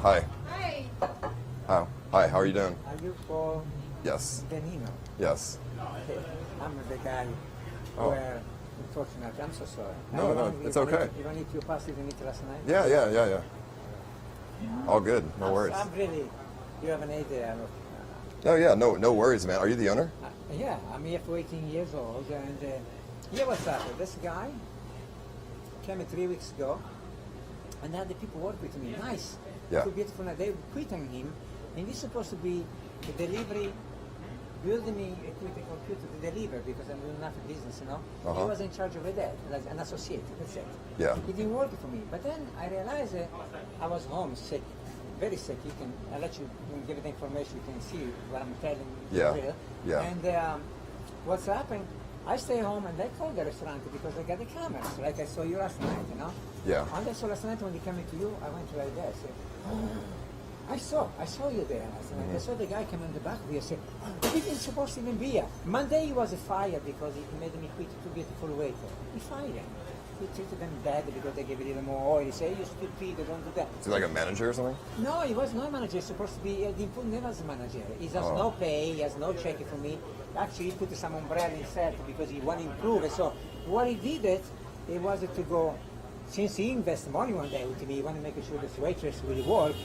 Hi. Hi. Oh, hi. How are you doing? Are you for Yes. Benino? Yes. Okay. I'm the guy Oh. where, unfortunately, I'm so sorry. No, no, it's okay. You don't need to pass it in it last night? Yeah. All good. No worries. I'm really, you have an idea of, Oh yeah. No worries, man. Are you the owner? yeah, I'm here for 18 years old, and here what's happened. This guy came in 3 weeks ago, and now the people work with me. Nice. Yeah. So beautiful. Now they quit on him, and he's supposed to be the delivery, building me with a computer to deliver because I'm doing nothing business, you know. He was in charge of that, like an associate. That's it. Yeah. He didn't work for me, but then I realized I was home sick, very sick. I'll let you give it the information. You can see what I'm telling you. Yeah. Real. Yeah. And what's happened? I stay home and I call the restaurant because they got the cameras, like I saw you last night, you know. Yeah. And I saw last night when they came into you, I went to like that. I said, I saw you there last night. I saw the guy come in the back of you. I said, he didn't supposed to even be here. Monday he was fired because he made me quit too beautiful waiter. He fired him. He treated them bad because they gave a little more oil. He said, you stupid, don't do that. Is he like a manager or something? No, he was not a manager. He's supposed to be, he put never as a manager. He has no pay, he has no check for me. Actually, he put some umbrella himself because he want to improve. So what he did it was to go, since he invested money one day with me, he wanted to make sure this waitress will work.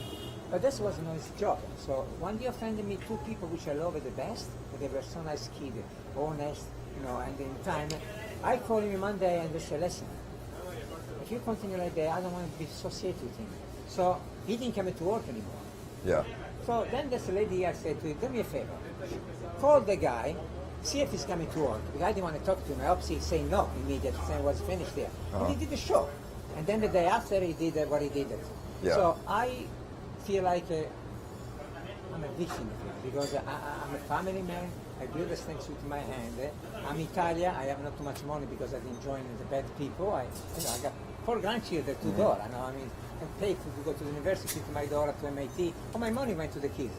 But this wasn't his job. So one day offended me two people which I love the best, but they were so nice kid, honest, you know, and in time, I called him Monday and they said, listen, if you continue like that, I don't want to be associated with him. So he didn't come to work anymore. Yeah. So then this lady here said to him, do me a favor, call the guy, see if he's coming to work. The guy didn't want to talk to him. I hope he'd say no immediately, saying it was finished there. But he did the show. And then the day after he did what he did. Yeah. So I feel like I'm a victim of it because I'm a family man. I build these things with my hand. I'm Italian. I have not too much money because I've been joining the bad people. I got 4 grandchildren, 2 daughters. You know, I mean, I pay to go to the university to my daughter to MIT. All my money went to the kids.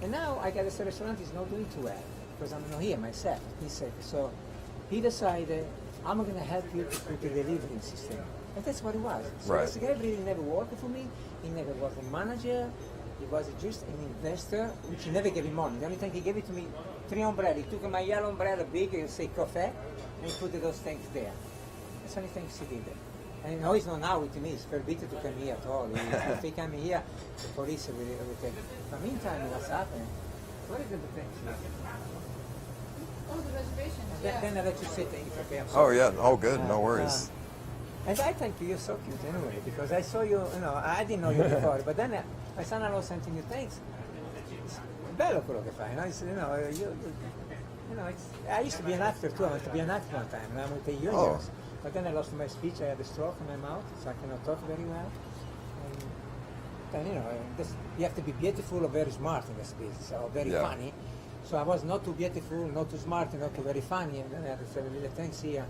And now I got this restaurant is not doing too well because I'm not here myself. He said so. He decided I'm going to help you to put the delivery system. And that's what it was. So Right. this guy really never worked for me. He never was a manager. He was just an investor, which he never gave me money. The only thing he gave it to me, 3 umbrellas. He took my yellow umbrella, big, and say cafe, and he put those things there. That's the only things he did. And no, he's not now with me. It's forbidden to come here at all. If he come here, the police will take him. But meantime, what's happening? What is the things here? Oh, the reservations. Then I let you sit and you prepare. Oh yeah. Oh good. No worries. And I think you're so cute anyway, because I saw you, you know, I didn't know you before, but then my son-in-law sent me things. It's bello quello che fai, no? It's, you know, it's, I used to be an actor too. I wanted to be an actor one time, and I'm with the unions. But then I lost my speech. I had a stroke in my mouth, so I cannot talk very well. And then, you know, you have to be beautiful or very smart in this business, or very funny. So I was not too beautiful, not too smart, and not too very funny, and then I had to say little things here.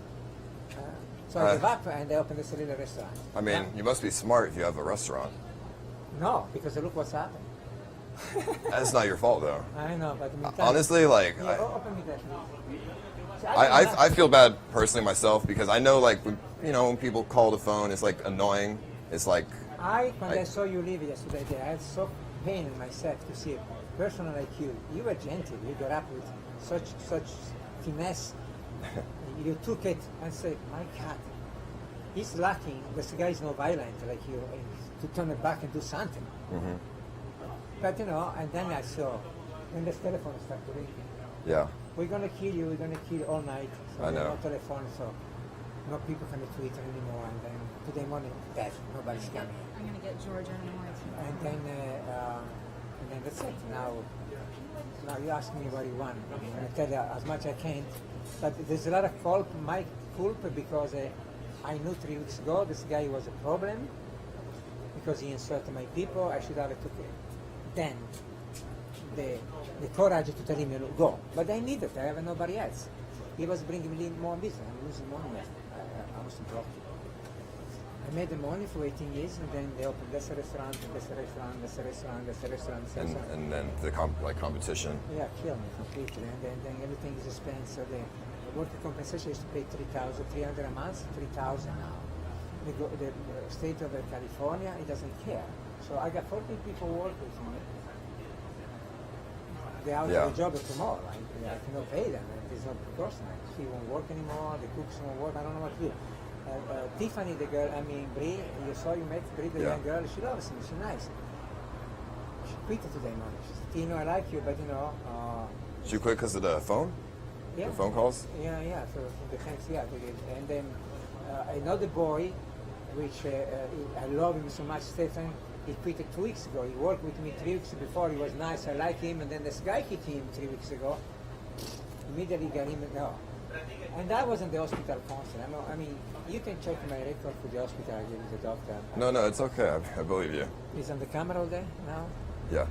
So I gave up and I opened this little restaurant. I mean, you must be smart if you have a restaurant. No, because look what's happened. That's not your fault though. I know, but Honestly, like open me that. See, I feel bad personally myself because I know like when people call the phone, it's like annoying. It's like when I saw you leave yesterday, I had so pain in myself to see a person like you. You were gentle. You got up with such finesse. You took it and said, my God, he's lucky this guy is not violent like you to turn it back and do something. But and then I saw, when the telephone started ringing. yeah. We're going to kill you all night. So I know. No telephone, so no people can be Twitter anymore. And then today morning, death, nobody's coming. I'm going to get Georgia in the morning. And then that's it. Now you ask me what you want. I'm going to tell you as much as I can. But there's a lot of my culpa because I knew 3 weeks ago this guy was a problem because he insulted my people. I should have took then the courage to tell him go. But I needed it. I have nobody else. He was bringing me more business. I'm losing money. I was broke. I made the money for 18 years, and then they opened this restaurant, and this restaurant, this restaurant, this restaurant, this restaurant. And then the competition. Yeah, killed me completely. And then everything is expensive. The worker compensation used to pay $3,300 a month, $3,000 now. the state of California, he doesn't care. So I got 14 people work with me. They're out of the job tomorrow. I cannot pay them. It's not personal. He won't work anymore. The cooks won't work. I don't know what to do. Tiffany, the girl, Bree, you met Bree, the young girl. She loves me. She's nice. She quit today, man. She said, Tino, I like you, but She quit because of the phone? Yeah. The phone calls? Yeah. So the thanks, yeah. And then another boy, which I love him so much, Stefan. He quit 2 weeks ago. He worked with me 3 weeks before. He was nice. I like him. And then this guy hit him 3 weeks ago. Immediately got him. No. And that wasn't the hospital constant. I mean, you can check my record for the hospital. I gave it to the doctor. No, it's okay. I believe you. He's on the camera all day now. Yeah.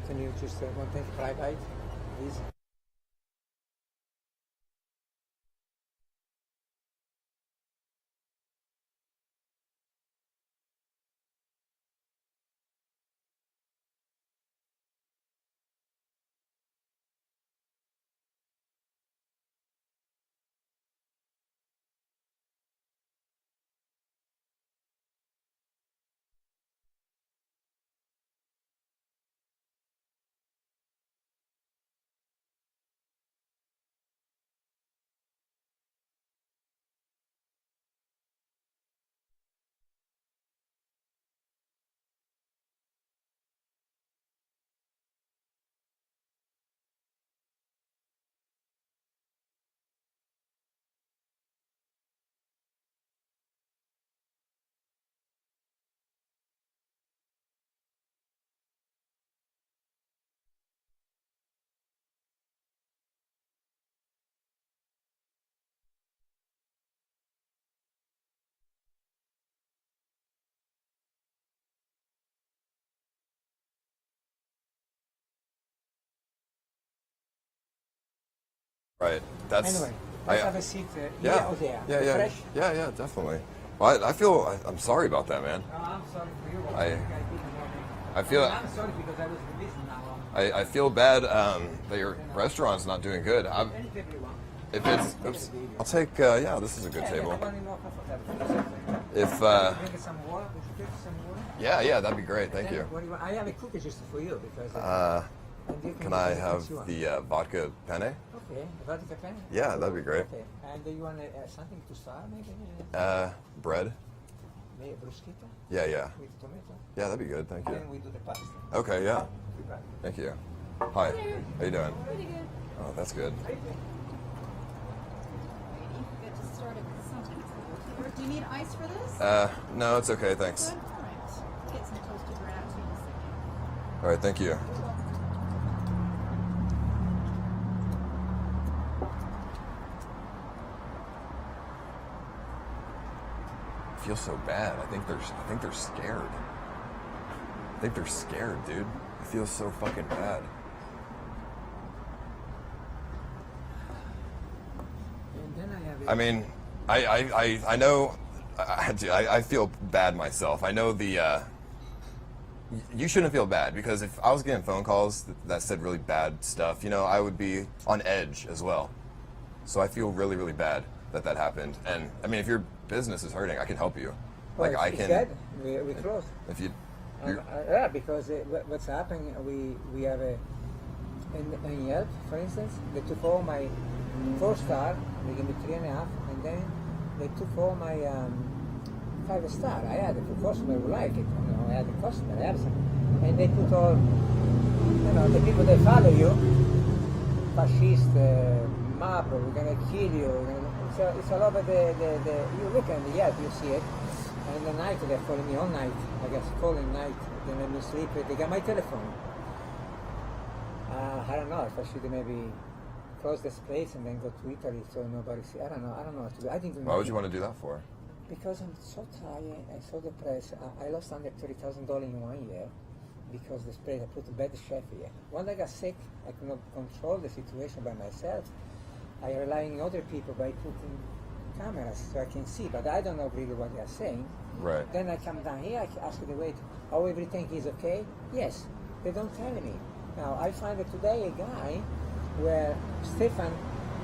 Can you just one thing private, please? Right. That's. Anyway, let's have a seat here or there. Yeah, Fresh? yeah, definitely. Well, I feel. I'm sorry about that, man. No, I'm sorry for you. I feel. I'm sorry because I was busy now. I feel bad that your restaurant's not doing good. Any table you want. If it's, oops, I'll take. Yeah, this is a good table. More comfortable. If. Bring some water. Would you take some water? Yeah, that'd be great. Thank you. What do you want? I have a cookie just for you because. And you Can I have the vodka penne? Okay, vodka penne. Yeah, that'd be great. Okay, and do you want something to start maybe? Bread. Maybe bruschetta Yeah. with tomato. Yeah, that'd be good. Thank And you. then we do the pasta. Okay, yeah. Be back. Thank you. Hi. How you doing? Pretty good. Oh, that's good. Alrighty. Get just started with something. Do you need ice for this? No, it's okay. Thanks. Good. Alright. Get some toasted bread out to you in a second. All right, thank you. I feel so bad. I think they're scared. I think they're scared, dude. I feel so fucking bad. And then I have I mean, I know. I feel bad myself. I know the. You shouldn't feel bad because if I was getting phone calls that said really bad stuff, I would be on edge as well. So I feel really, really bad that happened. And I mean, if your business is hurting, I can help you. well, I it's can. dead. We close. If you. Yeah, because what's happening, we have in Yelp, for instance, they took all my 4-star, they gave me 3.5, and then they took all my 5-star. I had a customer who liked it, I had a customer, I had some, and they put all, the people that follow you, fascist, mob, we're gonna kill you. It's all over you look at the Yelp, you see it. And the night they're calling me all night. I guess calling night. They let me sleep. They got my telephone. I don't know if I should maybe close this place and then go to Italy so nobody see. I don't know what to do. I didn't. Why would you want to do that for? Because I'm so tired. I'm so depressed. I lost under $30,000 in 1 year because this place I put a bad chef here. When I got sick, I could not control the situation by myself. I rely on other people by putting cameras so I can see, but I don't know really what they are saying. Right. Then I come down here, I ask the waiter, oh, everything is okay? Yes. They don't tell me. Now, I find that today a guy where Stefan,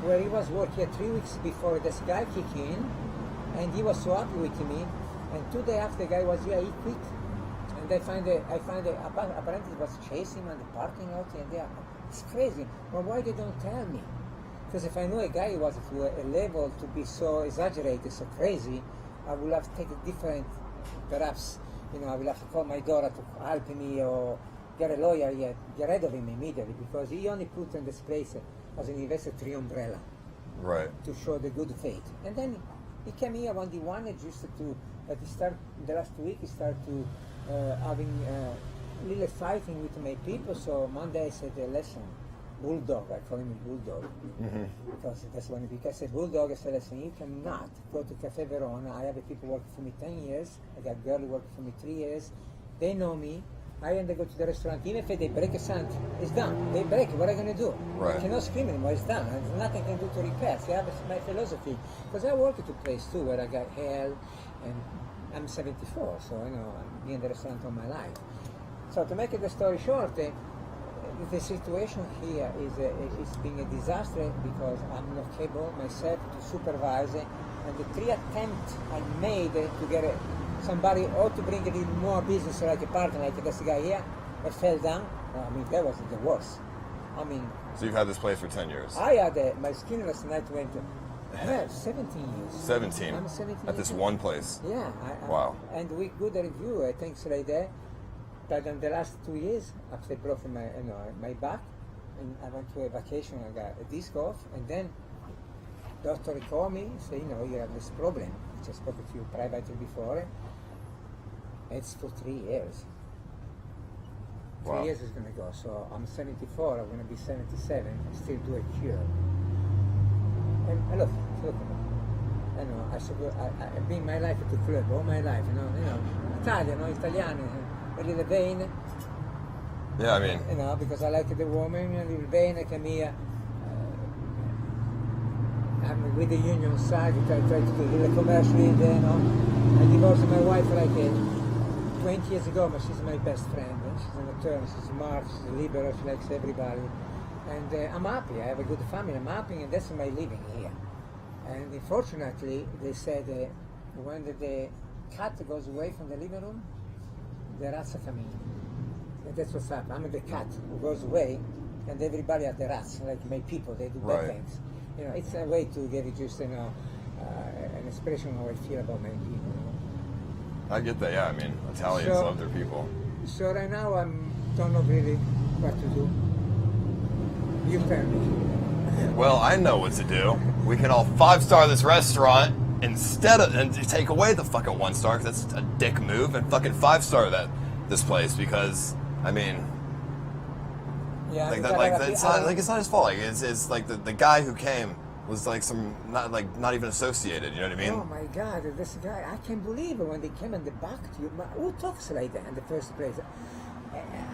where he was working 3 weeks before this guy kicked in, And he was so happy with me. And 2 days after the guy was here, he quit. And apparently it was chasing him on the parking lot. And it's crazy. But why they don't tell me? Because if I know a guy was to a level to be so exaggerated, so crazy, I would have taken different, perhaps, I will have to call my daughter to help me or get a lawyer yet, get rid of him immediately, because he only put in this place as an investor 3 umbrella. Right. To show the good faith. And then he came here on the one just to, he started, the last week he started to having little fighting with my people, so Monday I said, listen, Bulldog, I call him Bulldog, because that's when because I said Bulldog, I said, listen, you cannot go to Cafe Verona. I have people working for me 10 years, I got girls working for me 3 years, they know me, and they go to the restaurant, even if they break a cent, it's done. They break it, what are you going to do? Right. You cannot scream anymore, it's done. There's nothing I can do to repair. See, that's my philosophy. Because I work at a place too where I got hell, and I'm 74, so I've been in the restaurant all my life. So to make the story short, the situation here is being a disaster because I'm not capable myself to supervise, and the 3 attempts I made to get somebody or to bring a little more business like a partner like this guy here, I fell down. That was the worst. So you've had this place for 10 years? I had my skin last night went 17 years. 17? I'm 17 At this years. one place? Yeah. Wow. And we good review, things like that. But in the last 2 years, after I broke my back, and I went to a vacation, I got a disc off, and then doctor called me, say, you have this problem, which I spoke to you privately before. It's for 3 years. Wow. 3 years is going to go. So I'm 74, I'm going to be 77, I still do a cure. And look, I've been my life at the club, all my life, Italian, Italiano, a little vain. Yeah, because I like the woman, a little vain, I come here. I'm with the union side, I try to do a little commercial in there, I divorced my wife like 20 years ago, but she's my best friend. She's an attorney, she's smart, she's liberal, she likes everybody. And I'm happy, I have a good family, I'm happy, and that's my living here. And unfortunately, they said when the cat goes away from the living room, the rats are coming. And that's what's happened. I'm the cat who goes away, and everybody are the rats, like my people, they do bad things. It's a way to give you just, an expression of how I feel about my people. I get that, yeah. Italians love their people. So right now I don't know really what to do. You tell me. Well, I know what to do. We can all 5-star this restaurant and take away the fucking 1-star, because that's a dick move, and fucking 5-star this place, because yeah, it's not his fault. Like it's like the guy who came was like not even associated. You know what I mean? Oh my God, this guy! I can't believe it when they came in the back to you. Who talks like that in the first place?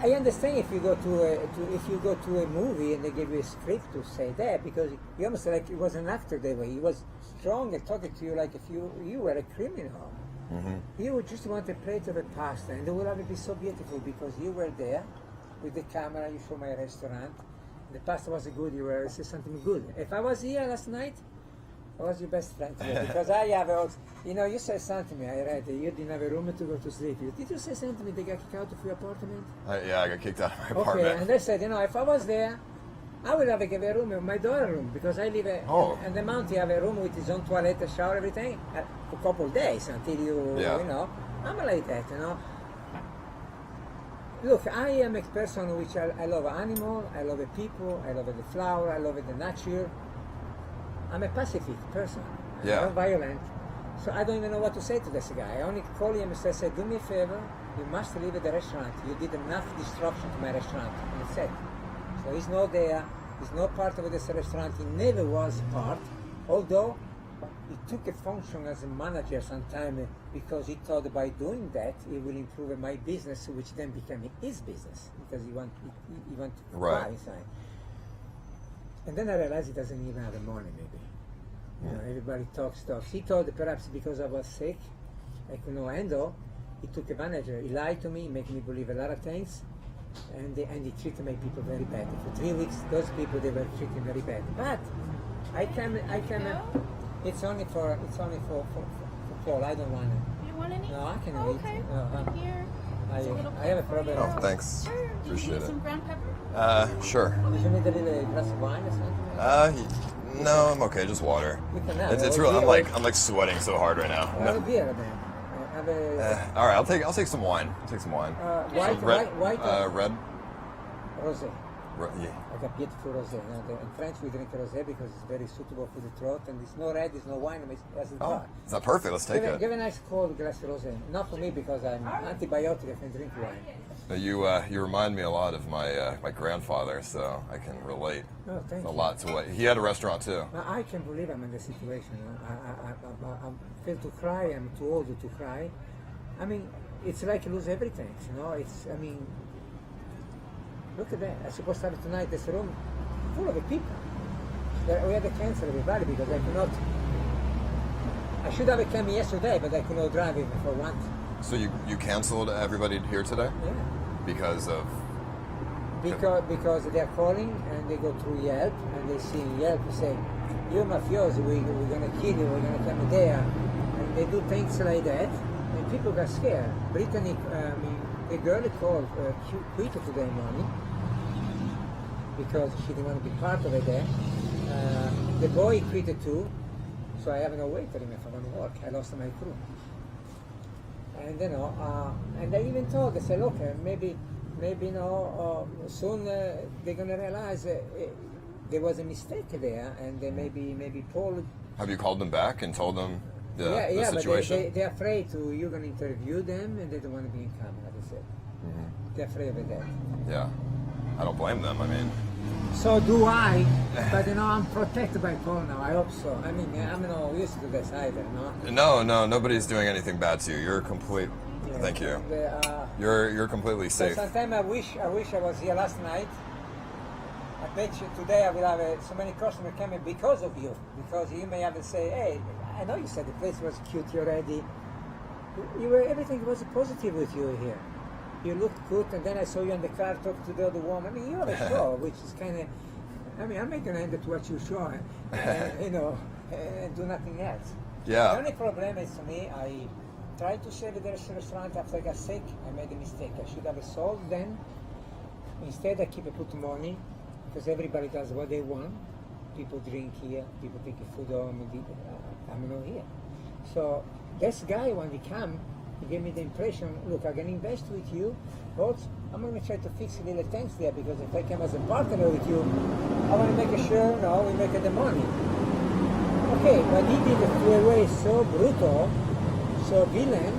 I understand if you go to a movie and they give you a script to say that, because he almost like he was an actor that way. He was strong and talking to you like if you were a criminal. Mm-hmm. You would just want a plate of a pasta, and it would have be so beautiful because you were there with the camera. You show my restaurant. The pasta was good. You were saying something good. If I was here last night, I was your best friend today, because I have you said something to me. I read that you didn't have a room to go to sleep. Did you say something to me? They got kicked out of your apartment? Yeah, I got kicked out of my apartment. Okay, and they said, if I was there, I would have a room in my daughter's room, because I live in the mountain. I have a room with his own toilet, a shower, everything, for a couple of days until I'm like that, Look, I am a person which I love animal, I love the people, I love the flower, I love the nature. I'm a pacific person. I'm not violent. So I don't even know what to say to this guy. I only call him and say, do me a favor, you must leave the restaurant. You did enough disruption to my restaurant. And he said. So he's not there, he's not part of this restaurant, he never was part, although he took a function as a manager sometime because he thought by doing that he will improve my business, which then became his business, because he want to buy inside. And then I realized he doesn't even have the money, maybe. Everybody talks. He thought perhaps because I was sick, I could not handle. He took advantage. He lied to me, making me believe a lot of things, and he treated my people very bad. For 3 weeks, those people, they were treated very bad. But I can. It's only for Paul. I don't want it. You don't want any? No, I can Oh, eat. okay. Uh-huh. Here. I, It's a little I have a plate for problem. you. Oh, thanks. Sure. Do you Appreciate need it. some ground pepper? Sure. Did you need a little glass of wine or something? No, I'm okay. Just water. We can have It's or really. beer. I'm like sweating so hard right now. Have a beer then. Have a All right, I'll take some wine. I'll take some wine. white, Red. white or Red. rosé. Yeah. Like a beautiful rosé. In French we drink rosé because it's very suitable for the throat, and it's no red, it's no wine, it's as Oh, dark. it's not perfect. Let's take Give it. a nice cold glass of rosé. Not for me because I'm antibiotic. I can drink wine. You remind me a lot of my grandfather, so I can relate Oh, thank a you. lot to what he had a restaurant too. I can't believe I'm in this situation. I feel to cry. I'm too old to cry. I mean, it's like lose everything. You know, it's. I mean, look at that. I supposed to have tonight this room full of people. We had to cancel everybody because I could not. I should have come yesterday, but I could not drive even for once. So you canceled everybody here today Yeah. because of Because they're calling and they go through Yelp and they see Yelp say, "You're mafiosi. We're gonna kill you. We're gonna come there," and they do things like that, and people got scared. Brittany, the girl called quit today morning because she didn't want to be part of it there. The boy quit too, so I have no waiter if I want to work. I lost my crew, and and I even told, I said, look, maybe soon they're gonna realize there was a mistake there, and maybe Paul. Have you called them back and told them the but situation? they're afraid you're gonna interview them, and they don't want to be in camera. They said they're afraid of that. Yeah, I don't blame them. I mean, So do I, but I'm protected by Paul now. I hope so. I mean, I'm not used to this either, no. no, nobody's doing anything bad to you. You're complete. Yeah. Thank you. The, You're completely safe. Sometimes I wish I was here last night. I bet you today I will have so many customers coming because of you. Because you may have to say, hey, I know you said the place was cute already. Everything was positive with you here. You looked good, and then I saw you in the car talk to the other woman. I mean, you have a show, which is kind of. I mean, I'm not gonna end it to watch your show, and do nothing else. Yeah. The only problem is for me, I tried to save the restaurant after I got sick. I made a mistake. I should have sold then. Instead, I keep put money because everybody does what they want. People drink here, people take food home. I'm not here. So this guy, when he come, he gave me the impression, look, I can invest with you, but I'm going to try to fix little things there because if I come as a partner with you, I want to make sure we make the money. Okay, but he did it in a way so brutal, so villain,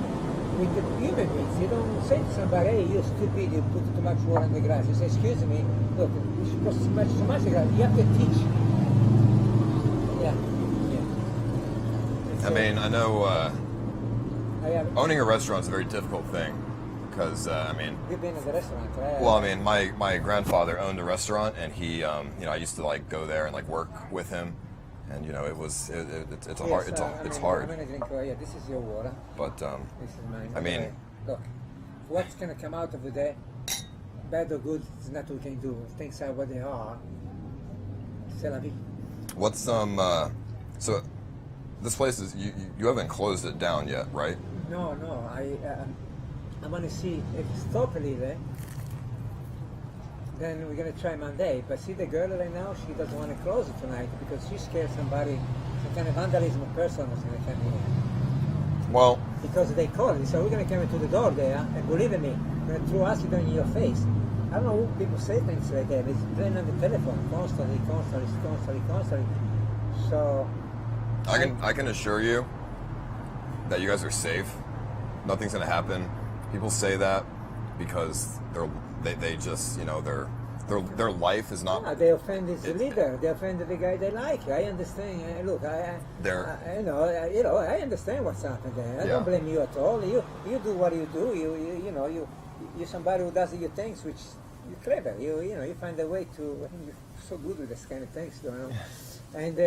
with the human beings. You don't say to somebody, hey, you're stupid, you put too much water in the grass. You say, excuse me, look, you should put so much grass. You have to teach. Yeah. I mean, I know have, owning a restaurant is a very difficult thing because I mean. You've been in the restaurant, right? Well, I mean, my grandfather owned a restaurant, and he, I used to like go there and like work with him, and it's hard. It's hard. I'm gonna drink. This is your water. But This is mine. I mean, look, what's gonna come out of the day, bad or good, is not what we can do. Things are what they are. C'est la vie. what's so this place is you haven't closed it down yet, right? No, I want to see if it stop a little. Then we're gonna try Monday. But see the girl right now, she doesn't want to close it tonight because she's scared somebody, some kind of vandalism person is gonna come in. Well, Because they call it, so we're gonna come into the door there, and believe me, they're gonna throw acid in your face. I don't know who people say things like that. It's playing on the telephone constantly. So I can assure you that you guys are safe. Nothing's gonna happen. People say that because they just their life is not. they offend his leader. They offend the guy they like. I understand. Look, I understand what's happened there. I Yeah. don't blame you at all. You do what you do. You're somebody who does your things, which you're clever. You find a way to. You're so good with this kind of things, And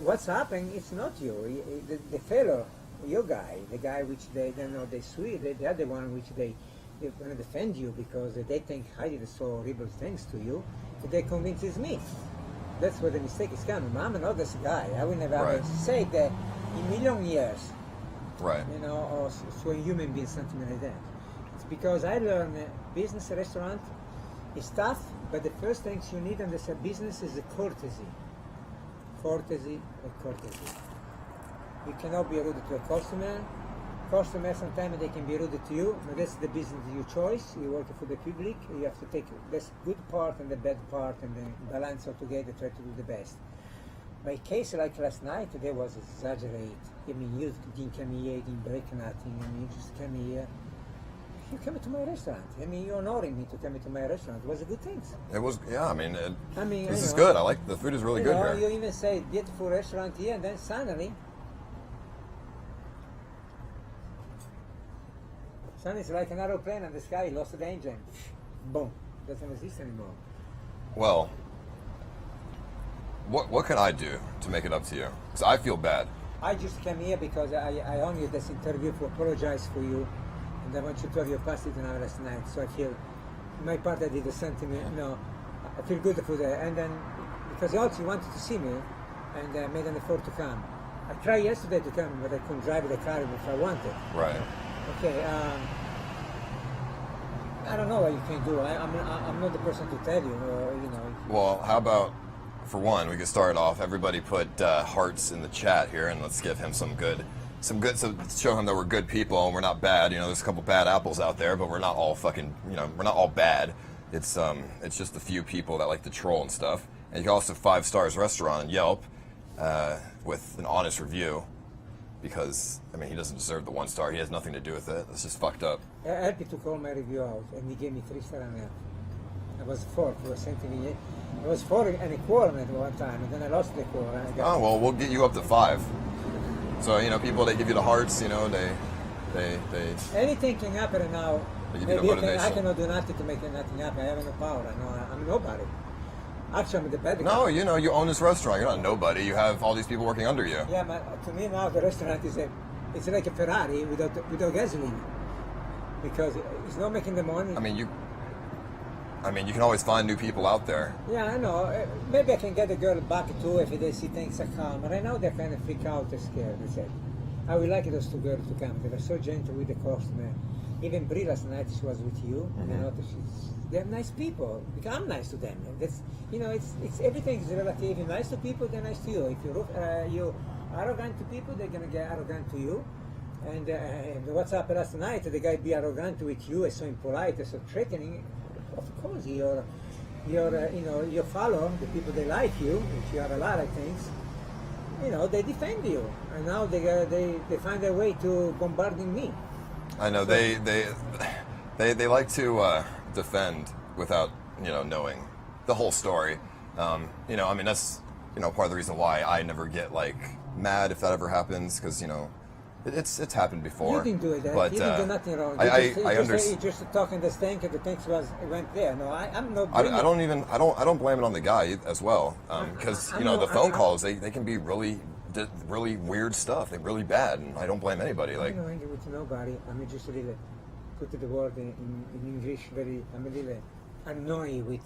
what's happening? It's not you. The fellow, your guy, the guy which they swear, the other one which they're going to defend you because they think I did so horrible things to you. They convince it's me. That's where the mistake is coming. I'm not this guy. I will never Right. say that in million years. Right. You know, or to a human being, something like that. It's because I learned business restaurant is tough, but the first things you need in this business is a courtesy. Courtesy and courtesy. You cannot be rude to a customer. Customers sometimes they can be rude to you, but that's the business you choice. You work for the public. You have to take this good part and the bad part and then balance all together. Try to do the best. My case like last night, there was exaggerate. I mean, you didn't come here, you didn't break nothing. I mean, you just came here. You came to my restaurant. I mean, you're honoring me to come to my restaurant. It was a good thing. It was, yeah. I mean, this is you know, good. I like the food is really good here. You even say beautiful restaurant here, and then suddenly it's like an aeroplane in the sky, lost the engine. Boom. Doesn't exist anymore. Well, what can I do to make it up to you? Because I feel bad. I just came here because I only this interview to apologize for you, and I want you to have your past now last night. So I feel, my part I did the sentiment. No, I feel good for that. And then because also you wanted to see me, and I made an effort to come. I tried yesterday to come, but I couldn't drive the car if I wanted. Right. Okay. I don't know what you can do. I'm not the person to tell you. You know. Well, how about, for one, we could start off. Everybody put hearts in the chat here, and let's give him some good, so show him that we're good people and we're not bad. You know, there's a couple bad apples out there, but we're not all fucking. You know, we're not all bad. It's just a few people that like to troll and stuff. And you can also 5 stars restaurant on Yelp with an honest review. Because, I mean, he doesn't deserve the 1 star. He has nothing to do with it. It's just fucked up. I helped you to call my review out, and he gave me 3 stars and a half. I was 4 for something. I was 4 and a quarter at one time, and then I lost the quarter. Oh, well, we'll get you up to 5. So, you know, people, they give you the hearts, you know, they Anything can happen now. give you the Maybe motivation. I cannot do nothing to make nothing happen. I have no power. I know I'm nobody. Actually, I'm the bad guy. No, you know, you own this restaurant. You're not nobody. You have all these people working under you. Yeah, but to me now the restaurant is it's like a Ferrari without gasoline, because it's not making the money. I mean, you can always find new people out there. Yeah, I know. Maybe I can get the girl back too if they see things are calm. Right now they're kind of freak out, they're scared. They said, I would like those 2 girls to come. They were so gentle with the customer. Even Brie last night, she was with you. Mm-hmm. You know, they're nice people. Because I'm nice to them. That's, you know, it's everything is relative. If you're nice to people, they're nice to you. If you're arrogant to people, they're gonna get arrogant to you. And the WhatsApp last night, the guy be arrogant with you, is so impolite, so threatening. Of course, your follow, the people that like you, which you are a lot of things, you know, they defend you, and now they find a way to bombarding me. I know, So- they like to defend without, you know, knowing the whole story. You know, I mean, that's, you know, part of the reason why I never get like mad if that ever happens, because, you know, it's happened before. You didn't do it. But, you didn't do nothing wrong. I You understand. just talking the tank, and the tank went there. No, I'm not. I don't blame it on the guy as well, because you know, the phone calls, they can be really weird stuff. They're really bad, and I don't blame anybody. Like, I'm not angry with nobody. I'm just really put the word in English. I'm really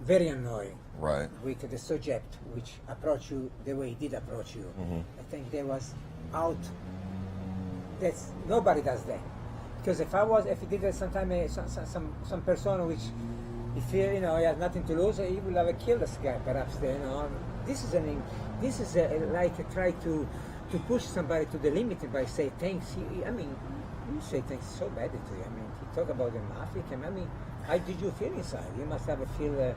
very annoying. right. With the subject which approached you the way he did approach you. Mm-hmm. I think there was out. That's nobody does that. Because if he did that sometime, some person which, if he has nothing to lose, he will have killed this guy perhaps. There, you know, this is like try to push somebody to the limit by saying thanks. I mean, you say thanks so badly to you. I mean, he talk about the mafia. I mean, how did you feel inside? You must have a feel.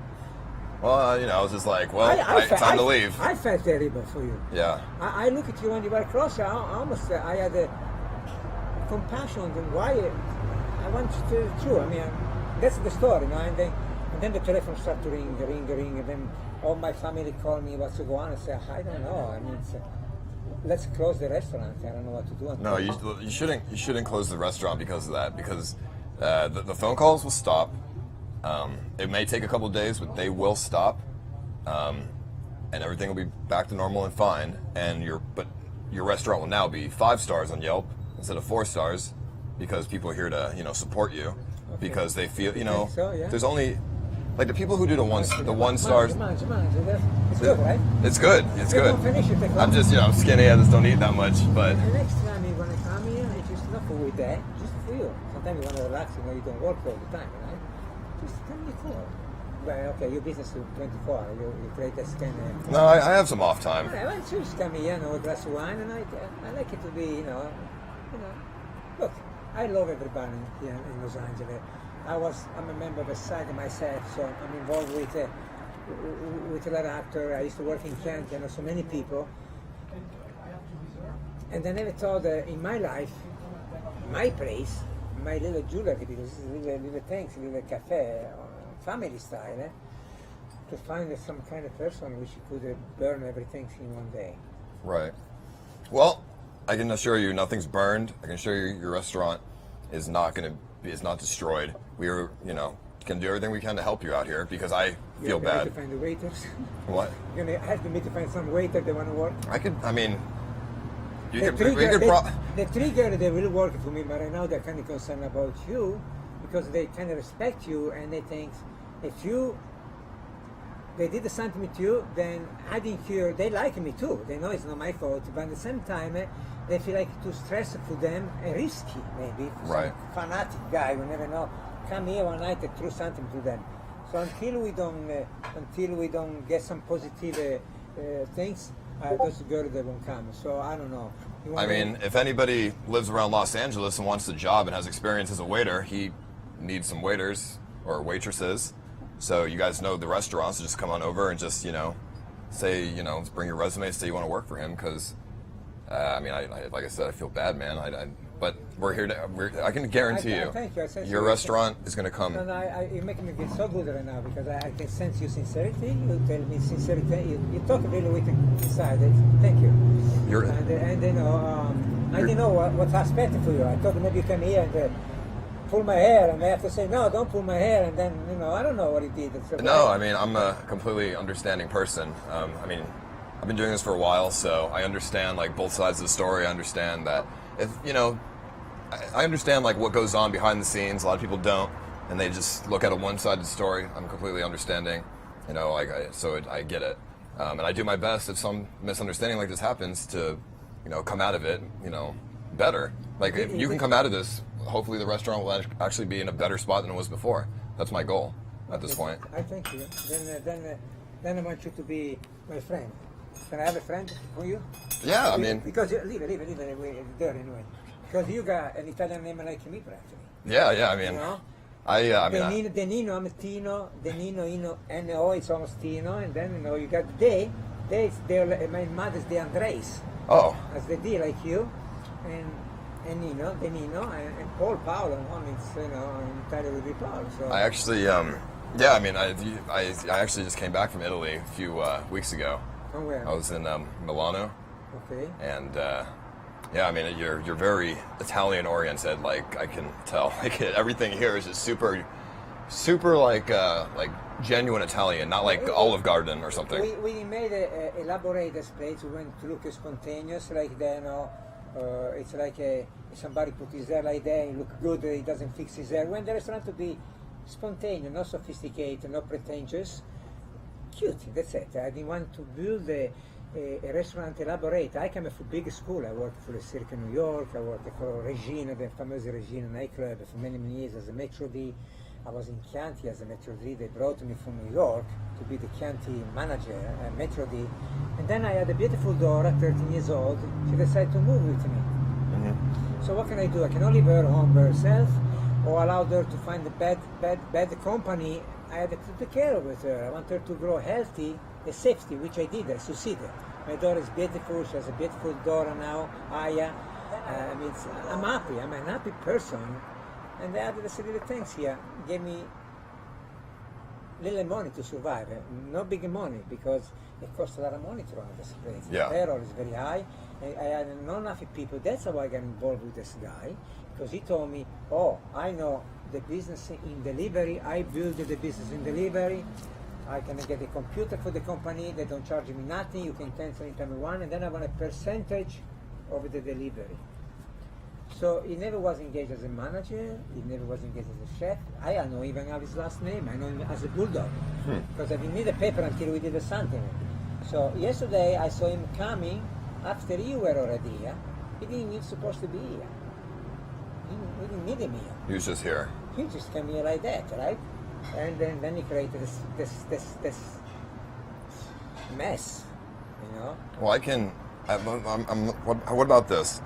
Well, you know, I was just like, well, time to leave. I felt terrible for you. Yeah. I look at you when you were close. I almost I had a compassion and why I want to tell the truth. I mean, that's the story, you know. And then the telephone started to ring, and then all my family called me what's going on. I said, I don't know. I mean, let's close the restaurant. I don't know what to do. No, you shouldn't close the restaurant because of that. Because the phone calls will stop. It may take a couple of days, but they will stop, and everything will be back to normal and fine. And your restaurant will now be 5 stars on Yelp instead of 4 stars, because people are here to support you, okay. Because they feel so, yeah. There's only like the people who do the 1 stars. It's good, right? It's good. It's good. Finish it, I'm just I'm skinny. I just don't eat that much, but. The next time you're gonna come here, need that just for you. Sometimes you want to relax, you don't work all the time, right? Just come me call. Well, okay, your business is 24. You create this kind of. No, I have some off time. Yeah, well, sure, just come here, a glass of wine, and I like it to be, Look, I love everybody here in Los Angeles. I'm a member of a site myself, so I'm involved with a lot of actors. I used to work in Kent, so many people. And I never thought that in my life, my place, my little jewelry, because this is little things, little cafe, family style, to find some kind of person which could burn everything in one day. Right. Well, I can assure you nothing's burned. I can assure you your restaurant is not destroyed. We are, can do everything we can to help you out here because I feel bad. To find the waiters. What? You're gonna have to find some waiter that want to work. The three girls they will work for me, but right now they're kind of concerned about you because they kind of respect you and they think if they did something with you, then I think they like me too. They know it's not my fault, but at the same time, they feel like too stressful for them and risky maybe. Right. Some fanatic guy, we never know. Come here one night and throw something to them. So until we don't get some positive things, those girls they won't come. So I don't know. If anybody lives around Los Angeles and wants a job and has experience as a waiter, he needs some waiters or waitresses. So you guys know the restaurants, so just come on over and just, say, bring your resume, say you want to work for him, because, like I said, I feel bad, man. But we're here I can guarantee thank you. Your restaurant is going to come. No, you're making me feel so good right now, because I can sense your sincerity. You tell me sincerity. You talk really with inside. Thank you. I didn't know what I expected for you. I thought maybe you come here and pull my hair, and I have to say, no, don't pull my hair, and then, I don't know what he did. No, I'm a completely understanding person. I've been doing this for a while, so I understand, both sides of the story. I understand that I understand, what goes on behind the scenes. A lot of people don't, and they just look at one side of the story. I'm completely understanding, so I get it. And I do my best if some misunderstanding like this happens to, come out of it, better. If you can come out of this, hopefully the restaurant will actually be in a better spot than it was before. That's my goal at this point. I thank you. Then I want you to be my friend. Can I have a friend for you? Yeah, Because leave it there anyway. Because you got an Italian name like me, practically. Yeah, Denino, I'm Tino. Denino, N-O, it's almost Tino. And then, you got the my mother's De Andres. Oh. As the D, like you. And Denino, and Paul, Paolo, it's, in Italian would be Paolo. So. I actually, I actually just came back from Italy a few weeks ago. From where? I was in Milano. Okay. And, you're very Italian oriented, I can tell. Everything here is just super, genuine Italian, not like Olive Garden or something. We made elaborate this place. We went to look spontaneous, it's like somebody put his hair like that, it look good, he doesn't fix his hair. When the restaurant to be spontaneous, not sophisticated, not pretentious, cute, that's it. I didn't want to build a restaurant elaborate. I came from big school. I worked for the Cirque in New York, I worked for Regina, the famous Regina nightclub for many years as a Metro D. I was in Chianti as a Metro D. They brought me from New York to be the Chianti manager at Metro D. And then I had a beautiful daughter, 13 years old. She decided to move with me. Mm-hmm. So what can I do? I can only leave her home by herself, or allow her to find a bad company. I had to take care of her. I want her to grow healthy, and safety, which I did. I succeeded. My daughter is beautiful. She has a beautiful daughter now, Aya. I'm happy. I'm an happy person. And they added a little things here. Gave me little money to survive. No big money, because it costs a lot of money to run this place. Yeah. The payroll is very high. I had not enough people. That's how I got involved with this guy, because he told me, I know the business in delivery. I build the business in delivery. I can get a computer for the company. They don't charge me nothing. You can cancel anytime you want. And then I want a percentage of the delivery. So he never was engaged as a manager. He never was engaged as a chef. I don't know even have his last name. I know him as a bulldog, because I didn't need a paper until we did something. So yesterday I saw him coming after you were already here. He didn't even supposed to be here. He didn't need a meal. He was just here. He just came here like that, right? And then he created this mess, you know. Well, I can. What about this?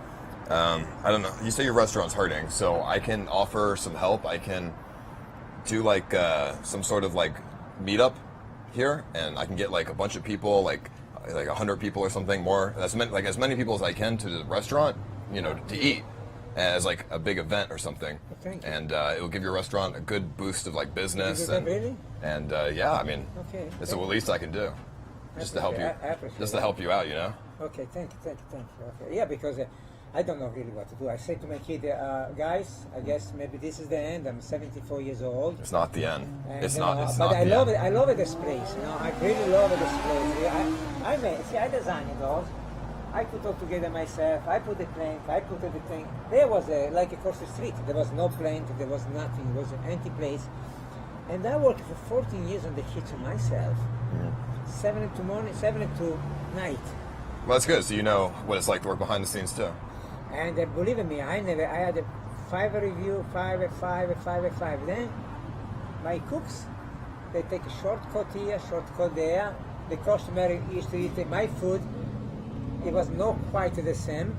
I don't know. You say your restaurant's hurting, so I can offer some help. I can do like some sort of like meetup here, and I can get like a bunch of people, like 100 people or something more, as many people as I can to the restaurant, you know, to eat, as like a big event or something. Thank you. And it'll give your restaurant a good boost of like business. You do that And really? and yeah, I mean, Okay. it's the least I can do, just to help you, I appreciate just to that. help you out, you know. Okay, thank you. Okay, yeah, because I don't know really what to do. I say to my kid, guys, I guess maybe this is the end. I'm 74 years old. It's not the end. And, It's you not. know, It's but not I the love end. it. I love this place. You know, I really love this place. I designed it all. I put all together myself. I put the plank. I put everything. There was like across the street. There was no plant. There was nothing. It was an empty place. And I worked for 14 years on the kitchen myself. 7 to morning, 7 to night. Well, that's good. So you know what it's like to work behind the scenes too. And believe me, I had a 5 review, 5. Then my cooks, they take a shortcut here, shortcut there. The customer used to eat my food. It was not quite the same.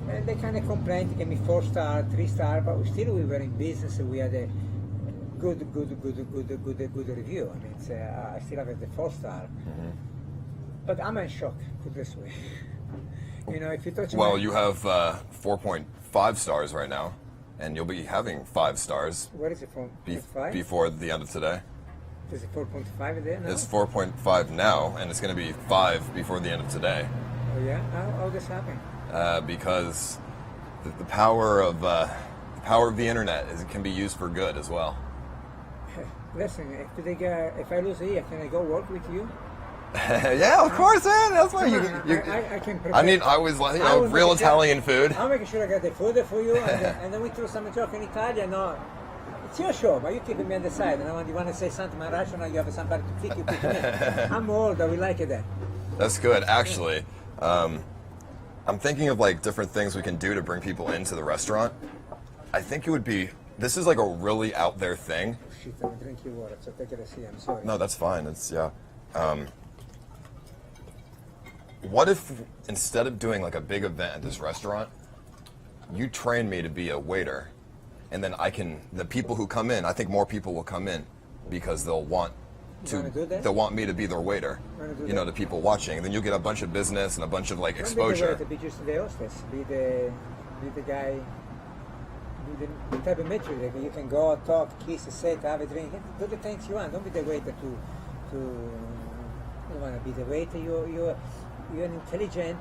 And they kind of complained, they gave me 4 star, 3 star, but still we were in business. We had a good review. I mean, I still have the 4 star. But I'm in shock, put it this way. You know, if you touch Well, my, you have 4.5 stars right now, and you'll be having 5 stars what is it from? 5? before the end of today. Is it 4.5 there now? It's 4.5 now, and it's going to be 5 before the end of today, Oh yeah? How this happen? because the power of the internet can be used for good as well. Listen, if I lose here, can I go work with you? Yeah, of course, man. That's why you. I can prepare. I mean, I was like, I will real make sure- Italian food. I'm making sure I get the food for you, and then we throw some joke in Italian. No, it's your show, but you keep me on the side. And when you want to say something rational, you have somebody to kick you. Pick me. I'm old, we like it that. That's good, actually. I'm thinking of like different things we can do to bring people into the restaurant. I think it would be. This is like a really out there thing. Shit, I'm drinking water, so take it easy. I'm sorry. No, that's fine. It's yeah. What if instead of doing like a big event at this restaurant, you train me to be a waiter, and then the people who come in, I think more people will come in because they'll want You wanna do that? they'll want me to be their waiter. Wanna do You know, that? the people watching. And then you'll get a bunch of business and a bunch of like Don't exposure. be the waiter, be just the hostess. Be the guy. Be the type of matron that you can go, talk, kiss, sit, have a drink. Do the things you want. Don't be the waiter to. You want to be the waiter. You're an intelligent.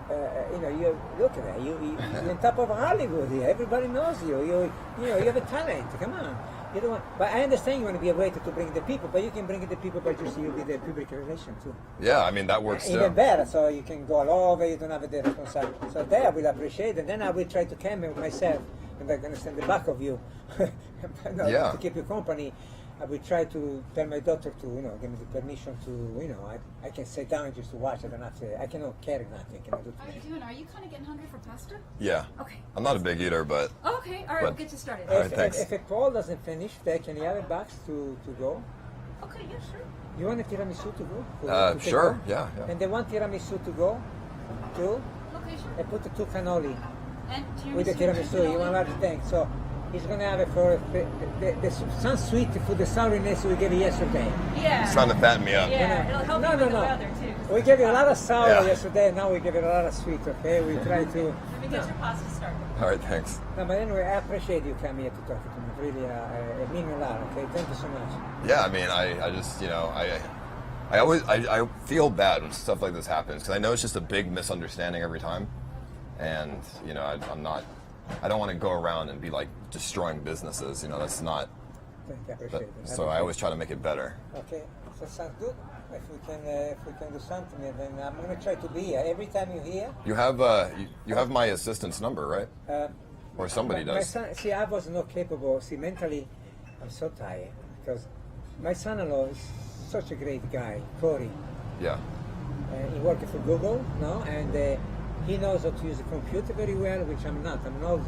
You know, you look at that. You're on top of Hollywood here. Everybody knows you. You have a talent. Come on. You don't want, but I understand you want to be a waiter to bring the people, but you can bring the people by just you be the public relation too. Yeah, I mean that works Even too. better, so you can go all over. You don't have the responsibility. So there, I will appreciate, and then I will try to camera myself, and I'm gonna stand the back of you. Yeah. To keep you company. I will try to tell my daughter to, give me the permission to, I can sit down just to watch. I don't have to. I cannot carry nothing. Cannot do How are you doing? Are you kind of getting hungry for pasta? Yeah. Okay. I'm not a big eater, but Okay, all right, we'll get you started. All right, thanks. If a Paul doesn't finish, there can you have a box to go? Okay, yeah, sure. You want a tiramisu to go? To take sure. home? Yeah. And the one tiramisu to go, two, Okay, sure. I put the 2 cannoli And tiramisu. with the tiramisu. You want large thing. So he's gonna have it for some sweet for the sourness we gave you yesterday. Yeah. Trying to fatten me up. Yeah, it'll help you with the weather too. We gave you a lot of sour Yeah. yesterday. Now we give it a lot of sweet. Okay, we try to. Let me get your pasta started. All right, thanks. No, but anyway, I appreciate you coming here to talk to me. Really, it means a lot. Okay, thank you so much. Yeah, I mean, I just, I always, I feel bad when stuff like this happens because I know it's just a big misunderstanding every time, and I don't want to go around and be like destroying businesses. That's not. Thank you. I appreciate it. So I always try to make it better. Okay, so sounds good. If we can do something, then I'm gonna try to be here every time you're here. You have you have my assistant's number, right? Or somebody My does. son, see, I was not capable. See, mentally, I'm so tired because my son-in-law is such a great guy, Corey. Yeah. He worked for Google, no, and he knows how to use a computer very well, which I'm not. I'm not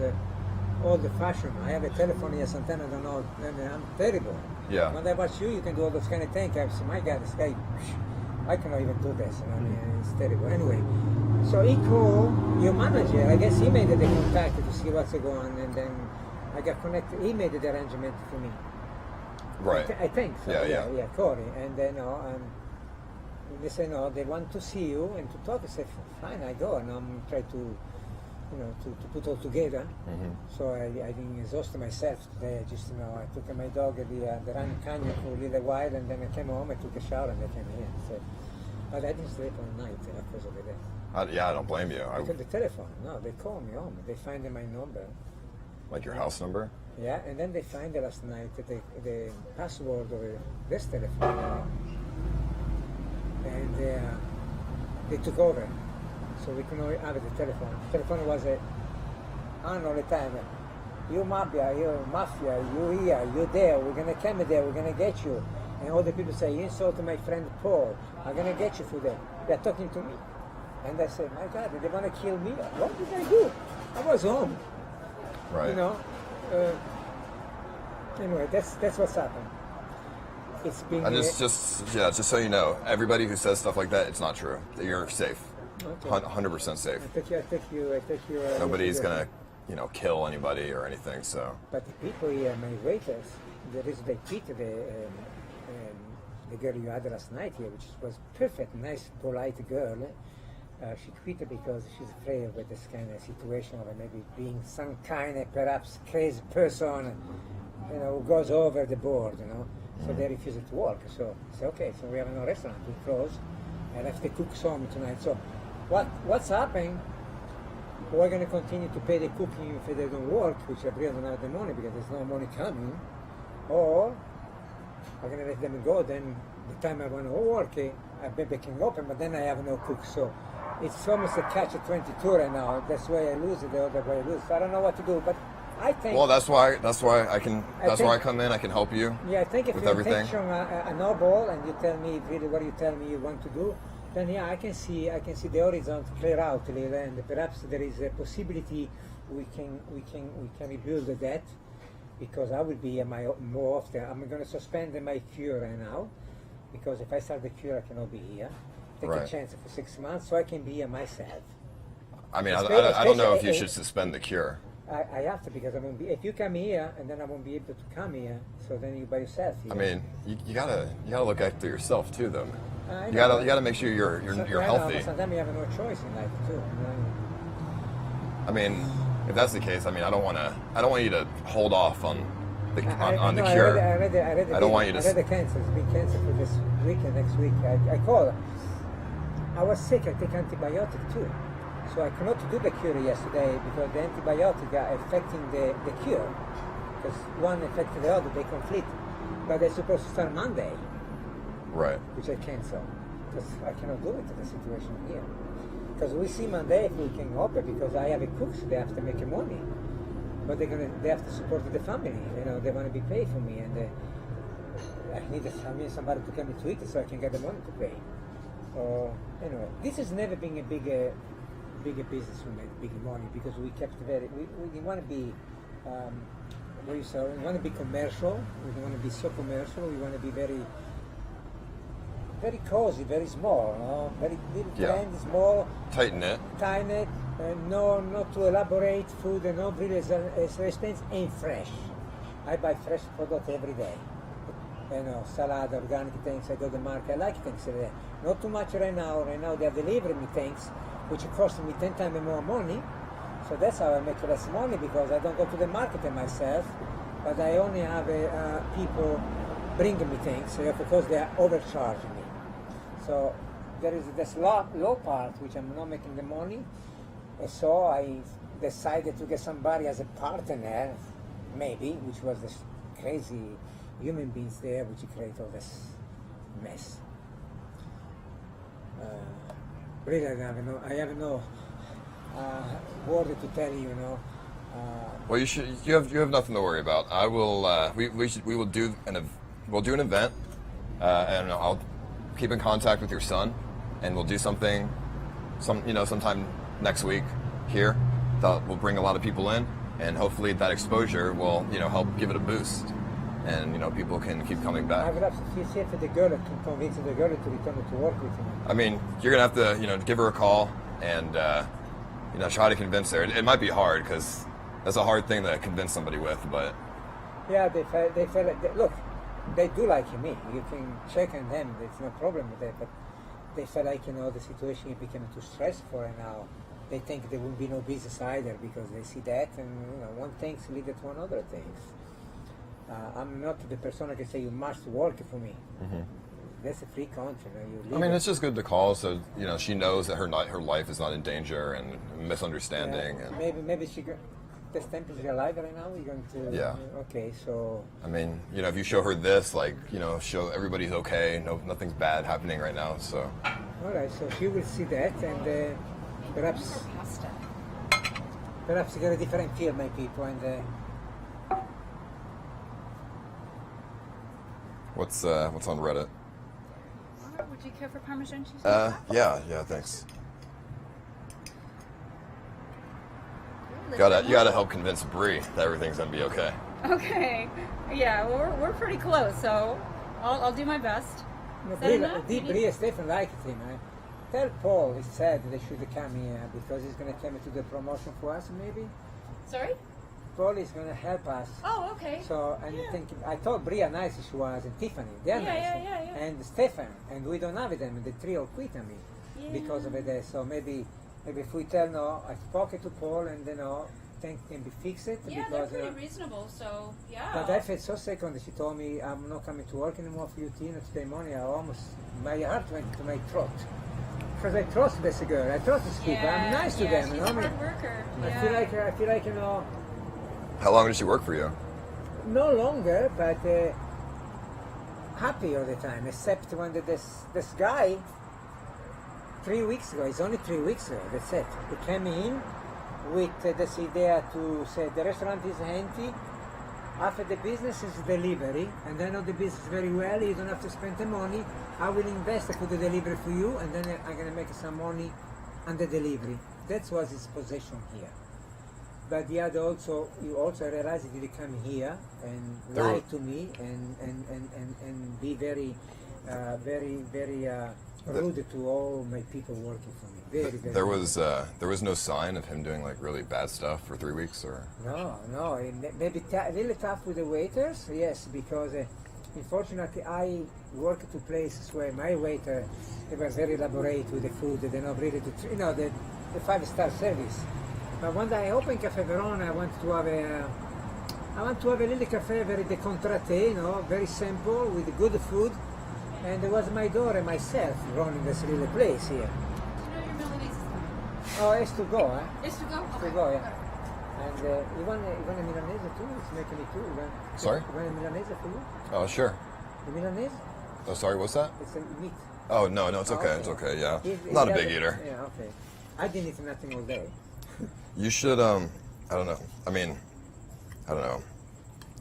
old-fashioned. I have a telephone here. Sometimes I don't know. I'm terrible. Yeah. When I watch you can do all those kind of things. I say, my God, this guy, I cannot even do this. I mean, it's terrible. Anyway, so he called your manager. I guess he made the contact to see what's going on, and then I got connected. He made the arrangement for me. Right. I think so. Yeah. Corey. And then they say no, they want to see you and to talk. I said, fine, I go, and I'm trying to, to put all together. Mm-hmm. So I didn't exhaust myself today. I just, I took my dog at the Run Canyon for a little while, and then I came home. I took a shower, and I came here. So, but I didn't sleep all night because of that. I don't blame you. I took the telephone. No, they called me home. They find my number. Like your house number? Yeah, and then they find last night the password of this telephone, and they took over, so we couldn't have the telephone. The telephone was on all the time. You mafia, you here, you there. We're gonna come there. We're gonna get you. And all the people say, you insulted my friend Paul. I'm gonna get you for that. They're talking to me, and I said, my God, they wanna kill me. What did I do? I was home. Right. Anyway, that's what's happened. It's been. I just so you know, everybody who says stuff like that, it's not true. You're safe. Okay. 100% safe. I take you. Nobody's gonna, kill anybody or anything. So. But the people here, my waiters, they treated the girl you had last night here, which was perfect, nice, polite girl. She quit because she's afraid of this kind of situation of maybe being some kind of perhaps crazy person, who goes over the board, So they refused to work. So I said, okay, so we have no restaurant, we close. I left the cooks home tonight. So what's happening? We're going to continue to pay the cooking if they don't work, which I really don't have the money because there's no money coming. Or I'm going to let them go. Then the time I want to work, I maybe can open, but then I have no cook. So it's almost a catch-22 right now. That's why I lose it, the other way I lose. So I don't know what to do, but I think. Well, that's why I can. That's why I come in. I can help you. Yeah, I think if with your everything. intention are noble and you tell me really what you tell me you want to do, then I can see the horizon clear out a little, and perhaps there is a possibility we can rebuild that, because I will be more often. I'm going to suspend my cure right now, because if I start the cure, I cannot be here. Take a chance for 6 months, so I can be here myself. I mean, I don't know if you should suspend the cure. I have to, because I won't be. If you come here, and then I won't be able to come here, so then you by yourself. Here. I mean, you gotta look after yourself too, though. You know. gotta make sure you're healthy. But sometimes you have no choice in life too. I mean, if that's the case, I mean, I don't want you to hold off on the cure. I don't want you to. I read the cancer. It's been cancer for this week and next week. I called. I was sick. I take antibiotic too. So I cannot do the cure yesterday because the antibiotic are affecting the cure. Because one affected the other, they conflict. But they're supposed to start Monday. Right. Which I cancel. Because I cannot do it in the situation here. Because we see Monday if we can open, because I have a cook, so they have to make money. But they have to support the family. They want to be paid for me, and I need somebody to come to eat so I can get the money to pay. Anyway, this has never been a bigger business for me, big money, because we kept we want to be we want to be commercial. We don't want to be so commercial. We want to be very cozy, very small, very little trend, small, tight knit, no, not too elaborate food, and not really as expensive and fresh. I buy fresh product every day. Salad, organic things. I go to the market. I like things there. Not too much right now. Right now they are delivering me things which cost me 10 times more money. So that's how I make less money, because I don't go to the market myself, but I only have people bringing me things because they are overcharging me. So there is this low part which I'm not making the money, and so I decided to get somebody as a partner, maybe, which was this crazy human beings there which create all this mess. Really, I have no word to tell you. Well, you have nothing to worry about. I will. We will do we'll do an event, and I'll keep in contact with your son, and we'll do sometime next week here. We'll bring a lot of people in, and hopefully that exposure will, help give it a boost, and people can keep coming back. Perhaps see if the girl can convince the girl to return to work with him. I mean, you're gonna have to, give her a call and try to convince her. It might be hard because that's a hard thing to convince somebody with, but Yeah, they felt like, look, they do like me. You can check on them. There's no problem with that. But they felt like the situation became too stressful, and now they think there will be no business either because they see that, and one thing leads to another things. I'm not the person that can say you must work for me. Mm-hmm. That's a free country. You I mean, it's just good to call so she knows that her life is not in danger and misunderstanding. Yeah, And maybe she. The stamp is alive right now. We're going to. Yeah. Okay, so. I mean, if you show her this, show everybody's okay, nothing's bad happening right now. So. All right, so she will see that, and perhaps you get a different feel, my people, and. What's on Reddit? Would you care for Parmesan cheese? Yeah, thanks. You gotta help convince Bree that everything's gonna be okay. Okay. Yeah, well, we're pretty close, so I'll do my best. Is that enough? Bree and Stefan liked him. Tell Paul he said they should come here because he's going to come to the promotion for us, maybe. Sorry? Paul is going to help us. Oh, okay. So, and I told Brie how nice she was, and Tiffany, they're nice. Yeah. And Stefan, and we don't have them, the trio quit on me because of that. So maybe if we tell no, I spoke to Paul, and things can be fixed. Yeah, because, they're pretty reasonable, so yeah. But I felt so sick when she told me I'm not coming to work anymore for you, Tina, today morning. My heart went to my throat. Because I trust this girl, I trust this people. I'm nice to them. She's a hard worker. I feel like How long did she work for you? no longer, but happy all the time. Except when this guy 3 weeks ago. It's only 3 weeks ago. That's it. He came in with this idea to say the restaurant is empty. After the business is delivery, and I know the business very well. You don't have to spend the money. I will invest for the delivery for you, and then I'm gonna make some money on the delivery. That was his position here. But the other you also realize that he come here and lie to me and be very rude to all my people working for me. Very, very. There was no sign of him doing really bad stuff for 3 weeks, or. No. Maybe really tough with the waiters, yes, because unfortunately I work to places where my waiter they were very elaborate with the food. They're not really the 5-star service. But one day I opened Cafe Verona. I want to have a little cafe very décontracté, very simple with good food. And it was my daughter myself running this little place here. Do you know your Milanese is coming? Oh, it's to go, huh? It's to go? To Okay. go, yeah. And you want a Milanese too? It's making me too. Sorry? You want a Milanese for you? Oh, sure. The Milanese? Oh, sorry. What's that? It's a meat. Oh, no, it's okay. Okay. It's okay. Yeah, It not a doesn't- big eater. Yeah, okay. I didn't eat nothing all day. You should. I don't know. I mean, I don't know.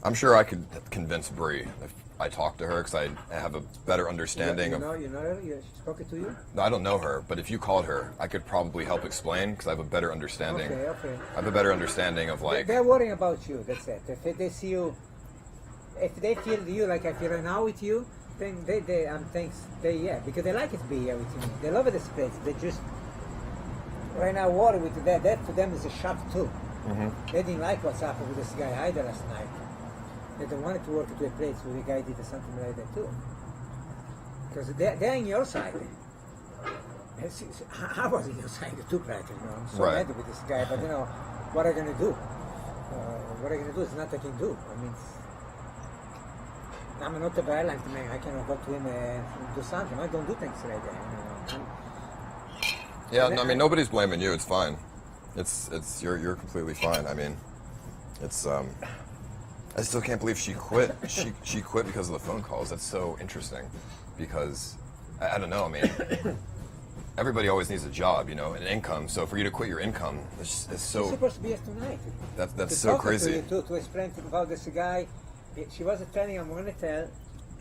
I'm sure I could convince Bree if I talk to her because I have a better understanding of. You know her? She's spoken to you? No, I don't know her, but if you called her, I could probably help explain because I have a better understanding. Okay. I have a better understanding of They're worrying about you, that's it. If they see you, if they feel you like I feel right now with you, then because they like it to be here with me. They love this place. They just right now worry with that. That for them is a shock too. Mm-hmm. They didn't like what's happened with this guy either last night. They don't want to work to a place where the guy did something like that too. Because they're on your side. I was on your side too, practically. I'm so Right. mad with this guy, but what are you gonna do? What are you gonna do? It's nothing I can do. I mean, I'm not a violent man. I cannot go to him and do something. I don't do things like that. Yeah, no, I mean nobody's blaming you. It's fine. It's you're completely fine. I mean, it's I still can't believe she quit. She quit because of the phone calls. That's so interesting, because I don't know. I mean, everybody always needs a job, an income. So for you to quit your income, it's She's so supposed to be here tonight. that's To so talk crazy. To explain about this guy. She was telling I'm going to tell,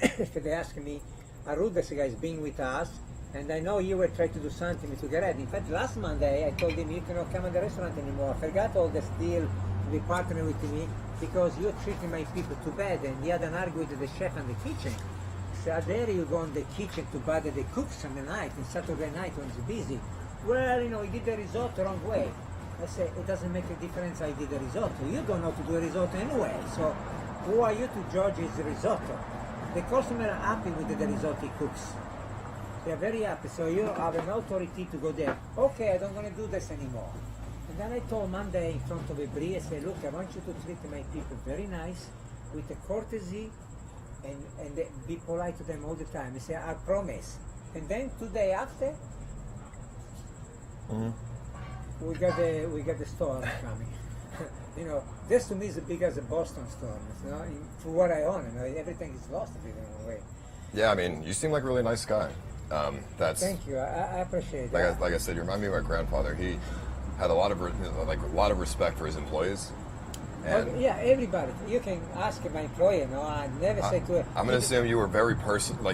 if they ask me, Arud, this guy is being with us, and I know you were trying to do something to get ready. In fact, last Monday I told him you cannot come in the restaurant anymore. I forgot all this deal to be partner with me because you're treating my people too bad. And the other night with the chef in the kitchen. So there you go in the kitchen to bother the cooks on the night, and Saturday night when it's busy. Well, you know, you did the risotto wrong way. I say, it doesn't make a difference I did the risotto. You don't know to do a risotto anyway, so who are you to judge his risotto? The customer are happy with the risotto he cooks. They are very happy, so you have an authority to go there. Okay, I don't want to do this anymore. And then I told Monday in front of Brie, I said, look, I want you to treat my people very nice, with a courtesy, and be polite to them all the time. I say, I promise. And then 2 days after, we got the storm coming. You know, this to me is as big as a Boston storm. You know, for what I own, you know, everything is lost a bit in a way. Yeah, I mean, you seem like a really nice guy. That's Thank you. I appreciate like that. like I said, you remind me of my grandfather. He had a lot of respect for his employees. And Yeah, everybody. You can ask my employer. No, I never say to her. I'm gonna assume you were very personal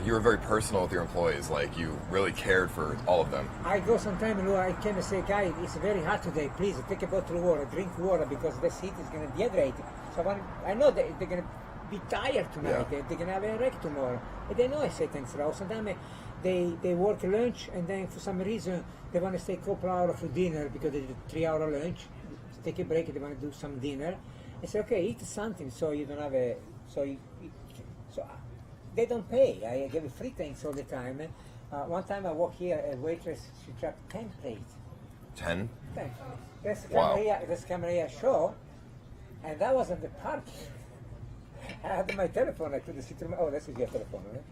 with your employees. Like you really cared for all of them. I go sometime and I came and say, guy, it's very hot today. Please take a bottle of water, drink water because this heat is going to dehydrate. So I know that they're going to be tired tonight. Yeah. They're going to have a wreck tomorrow. And they know I say thanks, Raul. Sometimes they work lunch and then for some reason they want to stay a couple hours for dinner because they do 3 hour lunch. Take a break. They want to do some dinner. I say, okay, eat something so you don't have a so they don't pay. I give free things all the time. One time I walk here, a waitress, she dropped 10 plates. 10? 10. This Wow. camera show, and that was at the park. I had my telephone, I couldn't see through oh, this is your telephone, right?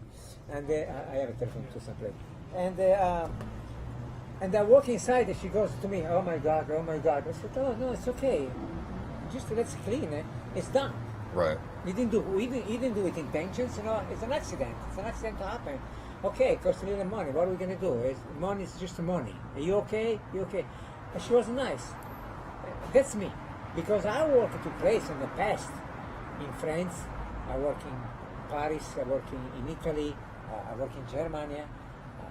And I have a telephone too someplace. And I walk inside and she goes to me, oh my God. I said, oh no, it's okay. Just let's clean it. It's done. Right. You didn't do it intentions, you know. It's an accident. It's an accident to happen. Okay, it costs a little money. What are we gonna do? Money is just money. Are you okay? You okay? And she was nice. That's me, because I worked to place in the past, in France. I work in Paris. I work in Italy. I work in Germany.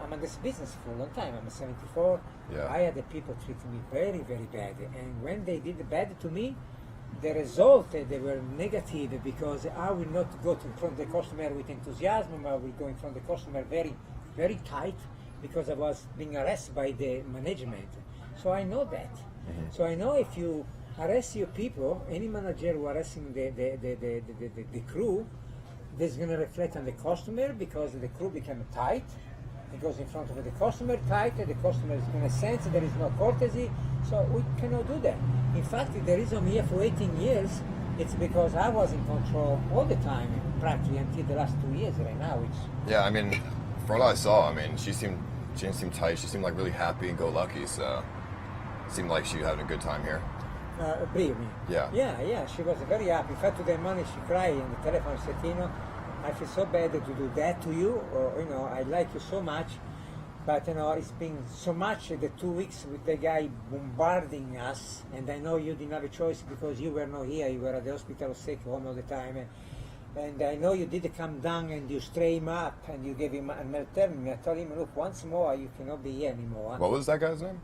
I'm in this business for a long time. I'm 74. Yeah. I had the people treating me very, very bad, and when they did bad to me, the result, they were negative because I will not go in front of the customer with enthusiasm. I will go in front of the customer very, very tight because I was being arrested by the management. So I know that. Mm-hmm. So I know if you arrest your people, any manager who arresting the crew, this is going to reflect on the customer because the crew become tight. It goes in front of the customer tight, and the customer is going to sense there is no courtesy, so we cannot do that. In fact, the reason I'm here for 18 years, it's because I was in control all the time, practically until the last 2 years right now. Yeah, I mean, from what I saw, I mean, she didn't seem tight. She seemed like really happy and go lucky. So, it seemed like she was having a good time here. Believe me. Yeah. Yeah, she was very happy. In fact, today morning she cried on the telephone. She said, Tino, I feel so bad to do that to you, or, you know, I like you so much, but, you know, it's been so much the 2 weeks with the guy bombarding us, and I know you didn't have a choice because you were not here, you were at the hospital sick home all the time, and I know you did come down and you straightened him up, and you gave him a melatonin. I told him, look, once more, you cannot be here anymore. What was that guy's name?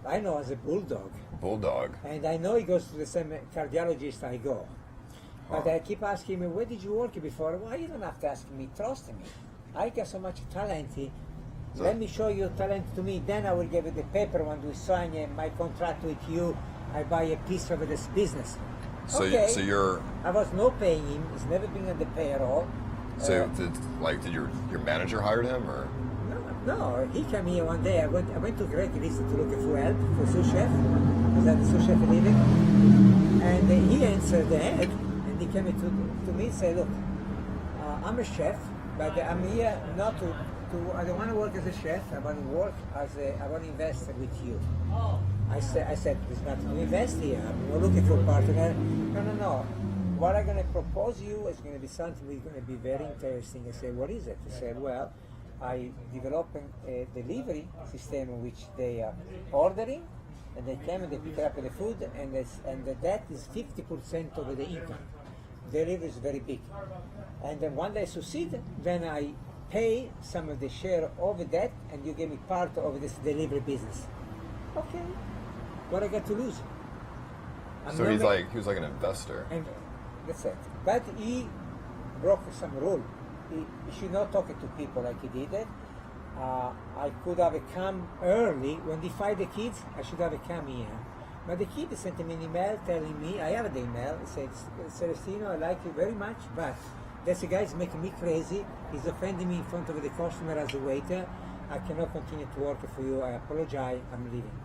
I know as a bulldog. Bulldog. And I know he goes to the same cardiologist I go. But I keep asking him, where did you work before? Well, you don't have to ask me, trust me. I got so much talent. Let me show you talent to me, then I will give you the paper when we sign my contract with you. I buy a piece of this business. So, okay. so you're. I was not paying him. He's never been on the payroll. So did your manager hired him or? No, he came here one day. I went to Greek List to look for help for sous chef, because I'm the sous chef living. And he answered the head, and he came to me and said, look, I'm a chef, but I'm here not to I don't want to work as a chef. I want to work I want to invest with you. I said, there's nothing to invest here. I'm not looking for a partner. No. What I'm going to propose you is going to be something that's going to be very interesting. I said, what is it? He said, well, I developed a delivery system which they are ordering, and they come and they pick up the food, and that is 50% of the income. Delivery is very big. And then when they succeed, then I pay some of the share of that, and you give me part of this delivery business. Okay, what I got to lose? I'm So not he ma- was like an investor. and that's it. But he broke some rule. He should not talk to people like he did it. I could have come early when they find the kids. I should have come here. But the kid sent me an email telling me, I have the email, it says, Celestino, I like you very much, but this guy's making me crazy. He's offending me in front of the customer as a waiter. I cannot continue to work for you. I apologize. I'm leaving.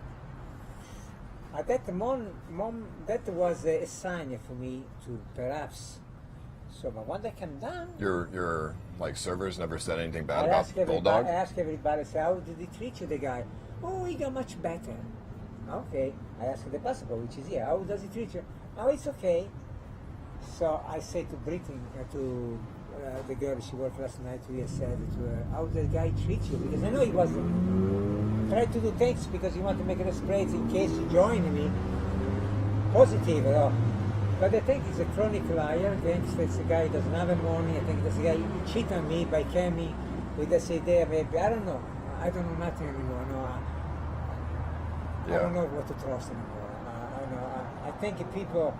At that moment, that was a sign for me to perhaps. So, but when they come down, Your like servers never said anything bad I about ask everybody. Bulldog. I ask everybody, say, how did he treat you, the guy? Oh, he got much better. Okay. I ask the possible, which is here. How does he treat you? Oh, it's okay. So I say to Britain, to the girl she worked last night, we said to her, how did the guy treat you? Because I know he was trying to do things because he wanted to make it a spread in case he joined me. Positive, but I think he's a chronic liar. I think this guy doesn't have money. I think this guy cheated on me by coming with this idea. Maybe I don't know. I don't know nothing anymore. No, I don't know what to trust anymore. I think people.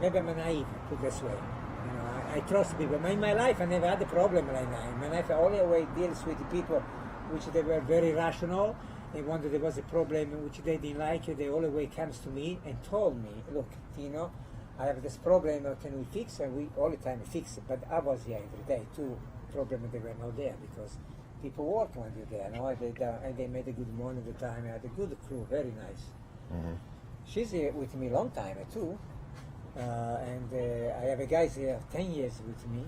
Maybe I'm naive, put this way. You know, I trust people. In my life, I never had a problem like that. In my life, I always deals with the people which they were very rational. And when there was a problem which they didn't like, they always comes to me and told me, look, Tino, I have this problem, can we fix it? And we all the time fix it. But I was here every day too. Problem they were not there because people work when you're there, no? And they made a good money at the time. I had a good crew, very nice. Mm-hmm. She's here with me a long time too. And I have a guy here 10 years with me.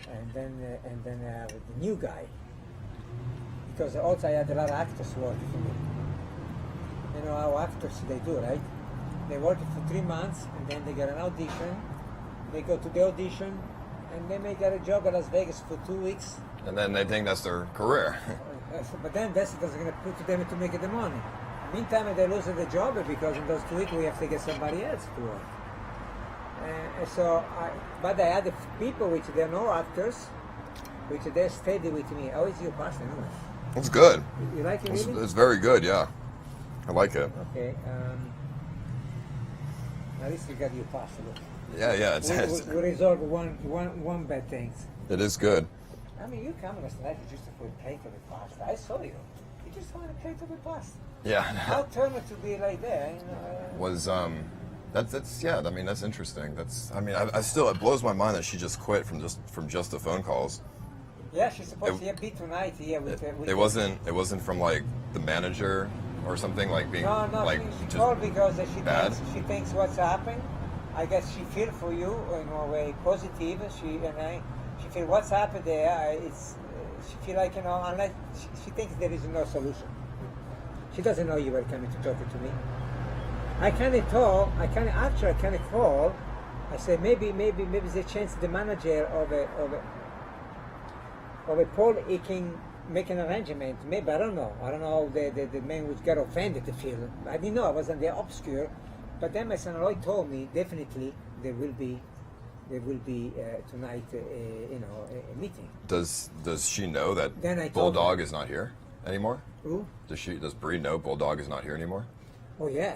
And then I have the new guy. Because also I had a lot of actors working for me. You know how actors they do, right? They work for 3 months and then they get an audition. They go to the audition and then they get a job at Las Vegas for 2 weeks. And then they think that's their career. But then that's going to put them to make the money. Meantime, they lose the job because in those 2 weeks we have to get somebody else to work. But I had people which they're no actors, which they steady with me. How is your pasta? No. It's good. You like it really? It's very good, yeah. I like it. Okay. At least you got your pasta. Look. Yeah. We resolve one bad thing. It is good. I mean, you come last night just for a plate of the pasta. I saw you. You just want a plate of the pasta. Yeah. How turn it to be like that? You know, Was that's yeah. I mean, that's interesting. I still, it blows my mind that she just quit from just the phone calls. Yeah, she's supposed to be tonight here with. It wasn't from like the manager or something like being No, like she just called because bad? she thinks what's happened. I guess she feel for you in a way positive. She feel what's happened there. She feel like unless she thinks there is no solution. She doesn't know you were coming to talk to me. I kind of call. I say maybe there's a chance the manager of a Paul he can make an arrangement. Maybe I don't know. I don't know the man which got offended to feel. I didn't know. I was on the obscure. But then my son Roy told me definitely there will be tonight a meeting. Does she know that Then I told Bulldog is not here anymore? Who? Does Bree know Bulldog is not here anymore? Oh yeah,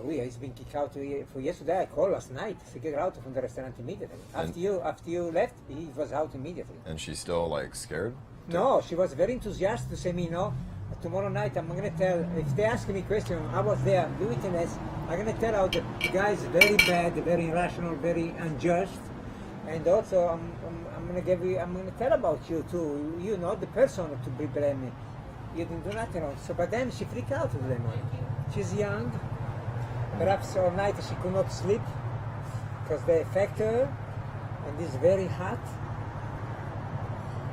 he's been kicked out for yesterday. I called last night to get out from the restaurant immediately. After you left, he was out immediately. And she's still like scared? No, she was very enthusiastic to say me, tomorrow night I'm gonna tell, if they ask me question, I was there, the witness, I'm gonna tell how the guy is very bad, very irrational, very unjust. And also I'm gonna tell about you too. You know the person to be blamed. You didn't do nothing wrong. So, but then she freaked out with them. She's young. Perhaps all night she could not sleep because they affect her, and it's very hot.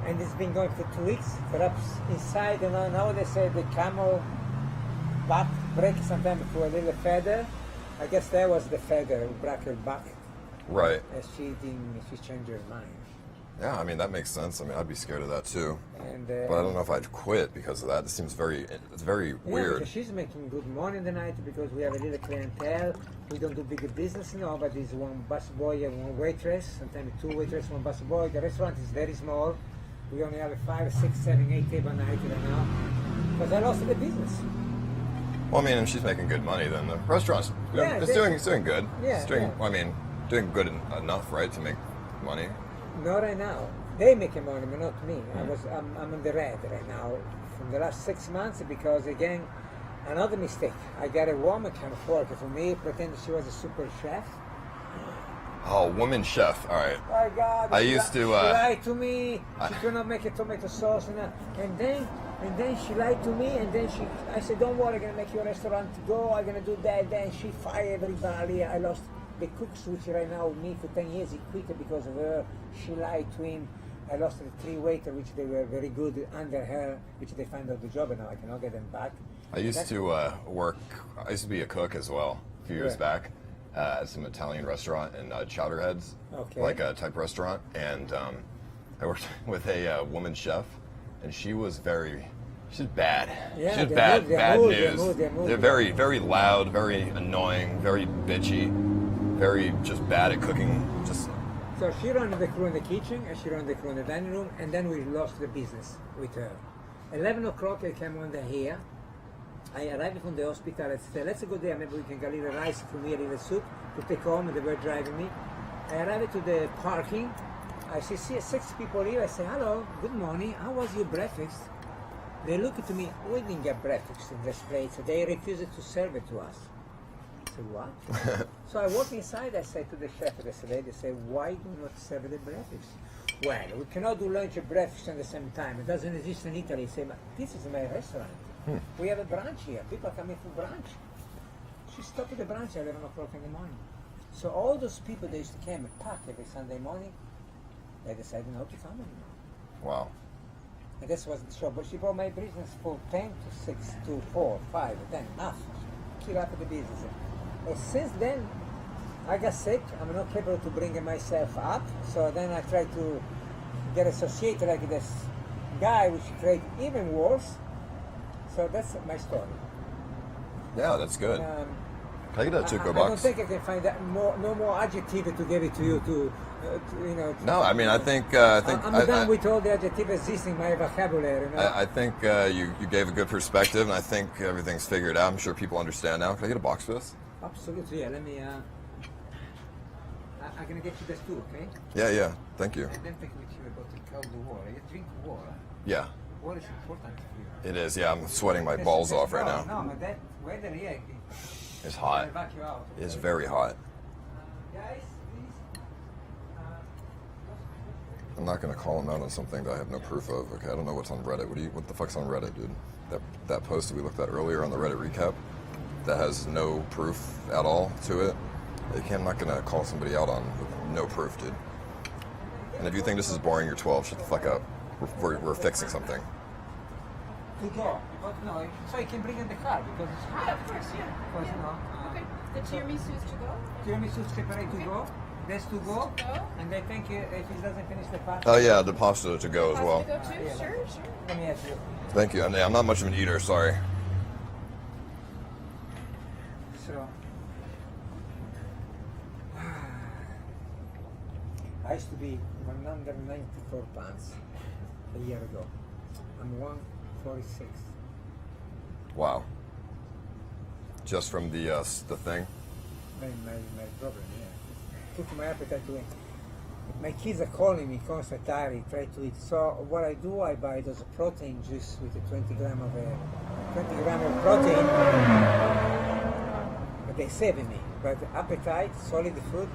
And it's been going for 2 weeks. Perhaps inside, now they say the camel back break sometimes for a little feather. I guess that was the feather who broke her back. Right. And she changed her mind. Yeah, I mean that makes sense. I mean I'd be scared of that too. And, but I don't know if I'd quit because of that. It seems it's very weird. Because she's making good money in the night because we have a little clientele. We don't do big business, but there's one busboy and one waitress, sometimes 2 waitresses, one busboy. The restaurant is very small. We only have 5, 6, 7, 8 tables a night right now because I lost the business. Well, I mean, if she's making good money, then the restaurant's Yeah, it's doing good. Yeah, It's doing, yeah. I mean, doing good enough, right, to make money. Not right now. They making money, but not me. I'm in the red right now from the last 6 months because again, another mistake. I got a woman kind of work for me, pretending she was a super chef. Oh, woman chef. All right. My God! I she used to, She lied to me. She could not make a tomato sauce, and then she lied to me, and then I said, "Don't worry, I'm gonna make your restaurant go. I'm gonna do that." Then she fired everybody. I lost the cooks, which right now with me for 10 years. He quit because of her. She lied to him. I lost the 3 waiters, which they were very good under her, which they found out the job, and now I cannot get them back. I used to work. I used to be a cook as well a few years Yeah. back at some Italian restaurant in Chowderheads, Okay. like a type restaurant, and I worked with a woman chef, and she was she's bad. Yeah, she's they're bad, mood- they're bad mood- news. they're mood- They're very, very loud, very annoying, very bitchy, very just bad at cooking. Just So she ran the crew in the kitchen, and she ran the crew in the dining room, and then we lost the business with her. 11 o'clock I came on the here. I arrived from the hospital. I said, let's go there. Maybe we can get a little rice from here, a little soup to take home. They were driving me. I arrived to the parking. I see 6 people here. I say, hello, good morning. How was your breakfast? They look at me. We didn't get breakfast in this place. They refused to serve it to us. I said, what? So I walk inside. I say to the chef, they say, why do you not serve the breakfast? Well, we cannot do lunch and breakfast at the same time. It doesn't exist in Italy. I say, this is my restaurant. We have a branch here. People are coming for brunch. She stopped at the branch at 11 o'clock in the morning. So all those people that used to come and pack every Sunday morning, they decided not to come anymore. wow. And this was the show. But she brought my business from 10 to 6 to 4, 5, 10, enough. Keep up with the business. And since then, I got sick. I'm not capable to bring myself up. So then I tried to get associated like this guy, which created even worse. So that's my story. Yeah, that's good. Um, Can I get a to-go I don't box? think I can find that no more adjective to give it to you to you know. No, I mean, I think I'm done with all the adjectives existing in my vocabulary. You know? I think you gave a good perspective, and I think everything's figured out. I'm sure people understand now. Can I get a box for this? Absolutely. Yeah. Let me. I'm gonna get you this too, okay? Yeah. Thank you. And then take with you about the cold water. You drink water. Yeah, Water is important for you. it is. Yeah, I'm sweating my balls off right now. No, but that weather here. It's hot. Back you out. It's very hot. Guys, please. I'm not gonna call him out on something that I have no proof of. Okay, I don't know what's on Reddit. What the fuck's on Reddit, dude? That post that we looked at earlier on the Reddit recap that has no proof at all to it. I'm not gonna call somebody out on with no proof, dude. And if you think this is boring, you're 12. Shut the fuck up. We're fixing something. To go. But no, so you can bring in the car because it's hot. Yeah, of course, yeah. Because, you know, Okay. The tiramisu is to go? tiramisu separate to go. That's to go. To go. And I think if he doesn't finish the pasta. Oh yeah, the pasta to go as Pasta well. to go too? Yeah. Sure. Let me ask you. Thank you. I'm not much of an eater. Sorry. So, I used to be 194 pounds a year ago. I'm 146. Wow. Just from the thing. My problem, yeah. Took my appetite away. My kids are calling me constantly, try to eat. So what I do, I buy those protein juice with a 20 gram of protein. But they saving me. But appetite, solid food.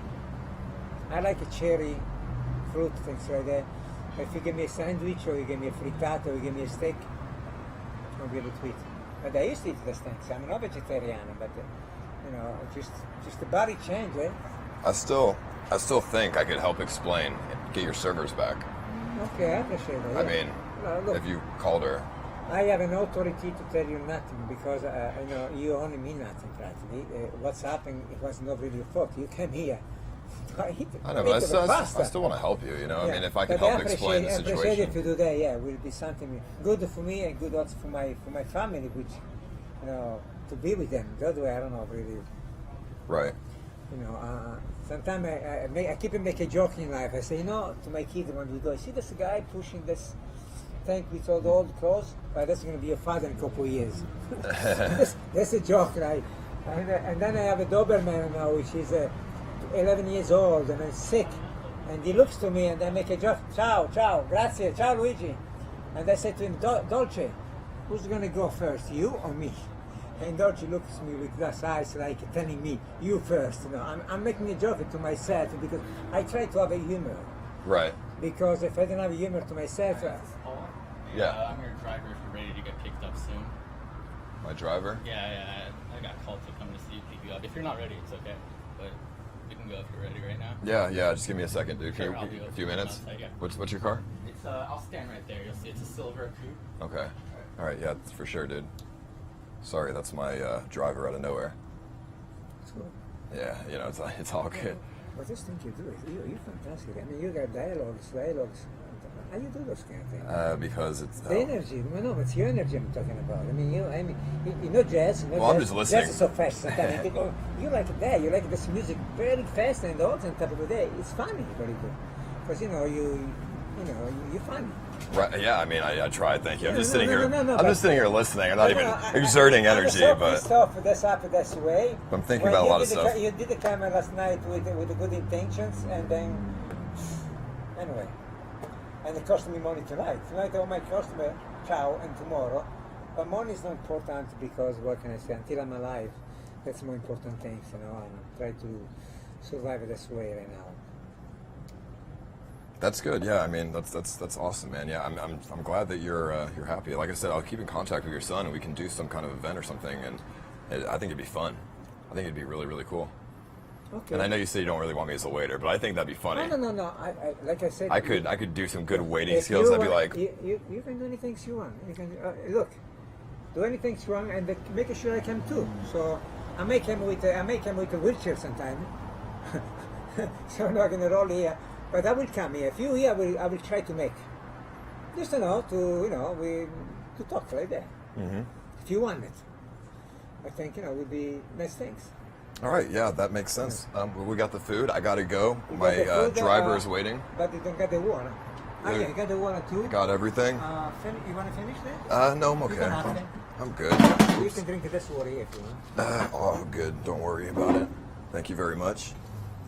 I like a cherry, fruit, things like that. If you give me a sandwich or you give me a frittata or you give me a steak, I'll be able to eat. But I used to eat the steaks. I'm not vegetarian, but you know, just the body change, eh? I still think I could help explain. Get your servers back. Okay, I appreciate that. I yeah. mean, No, look, if you called her. I have an authority to tell you nothing because you know you only mean nothing practically. What's happened? It was not really your fault. You came here. I know, but I still want to help you. You know, I mean, if I can help explain the I appreciate situation. if you do that. Yeah, will be something good for me and good also for my family, which you know to be with them. The other way, I don't know really. Right. You know, sometimes I keep making a joke in life. I say, you know, to my kids when we go, see this guy pushing this think with all the old clothes, but that's going to be your father in a couple of years. That's a joke, right? And then I have a Doberman now, which is 11 years old and is sick. And he looks to me and I make a joke, ciao, ciao, grazie, ciao Luigi. And I say to him, Dolce, who's going to go first, you or me? And Dolce looks at me with glass eyes like telling me, you first. You know, I'm making a joke to myself because I try to have a humor. Right. Because if I don't have a humor to myself, Yeah. I'm your driver if you're ready to get picked up soon. My driver? Yeah, I got called to come to see you, pick you up. If you're not ready, it's okay. But we can go if you're ready right now. Yeah. Just give me a second, dude. Sure, Can I'll you, be a few minutes? outside, yeah. What's your car? It's I'll stand right there. You'll see it's a silver coupe. Okay. All right. Yeah, for sure, dude. Sorry, that's my driver out of nowhere. it's good. Yeah, you know, it's all good. But this thing you do, you're fantastic. I mean, you got dialogues. How you do those kind of things? Because it's. The energy, no, it's your energy I'm talking about. I mean, you know jazz. You know Well, I'm jazz, just listening. Jazz is so fast sometimes. You like that. You like this music very fast and all the time of the day. It's funny, very good. Because you're funny. Right, yeah, I mean, I tried. Thank you. I'm No, just no, sitting no, here. no, no, I'm but- just sitting here listening. I'm not even I- exerting I'm energy, so but pissed off that's happened this way. I'm thinking When about a you lot of did the stuff. You did the camera last night with the good intentions, and then anyway, and it cost me money tonight. Tonight all my customer, ciao, and tomorrow. But money is not important because what can I say? Until I'm alive, that's more important things, you know. And try to survive this way right now. That's good. Yeah, I mean, that's awesome, man. Yeah, I'm glad that you're happy. Like I said, I'll keep in contact with your son, and we can do some kind of event or something. And I think it'd be fun. I think it'd be really, really cool. Okay. And I know you say you don't really want me as a waiter, but I think that'd be funny. No. I like I said. I could do some good waiting if skills. you I'd be want- like, you can do anything you want. You can look, do anything you want, and make sure I can too. So I make him with a wheelchair sometime. So I'm not gonna roll here, but I will come here. If you here, I will try to make. Just to talk like that. Mhm. If you want it, I think would be nice things. all right, yeah, that makes sense. We got the food. I gotta go. You My got the food, driver is waiting. But you don't get the water. Yeah. Okay, you got the water too. Got everything. You want to finish that? No, I'm You okay. don't have to. I'm good. You can drink this water here if you want. Oh, good. Don't worry about it. Thank you very much.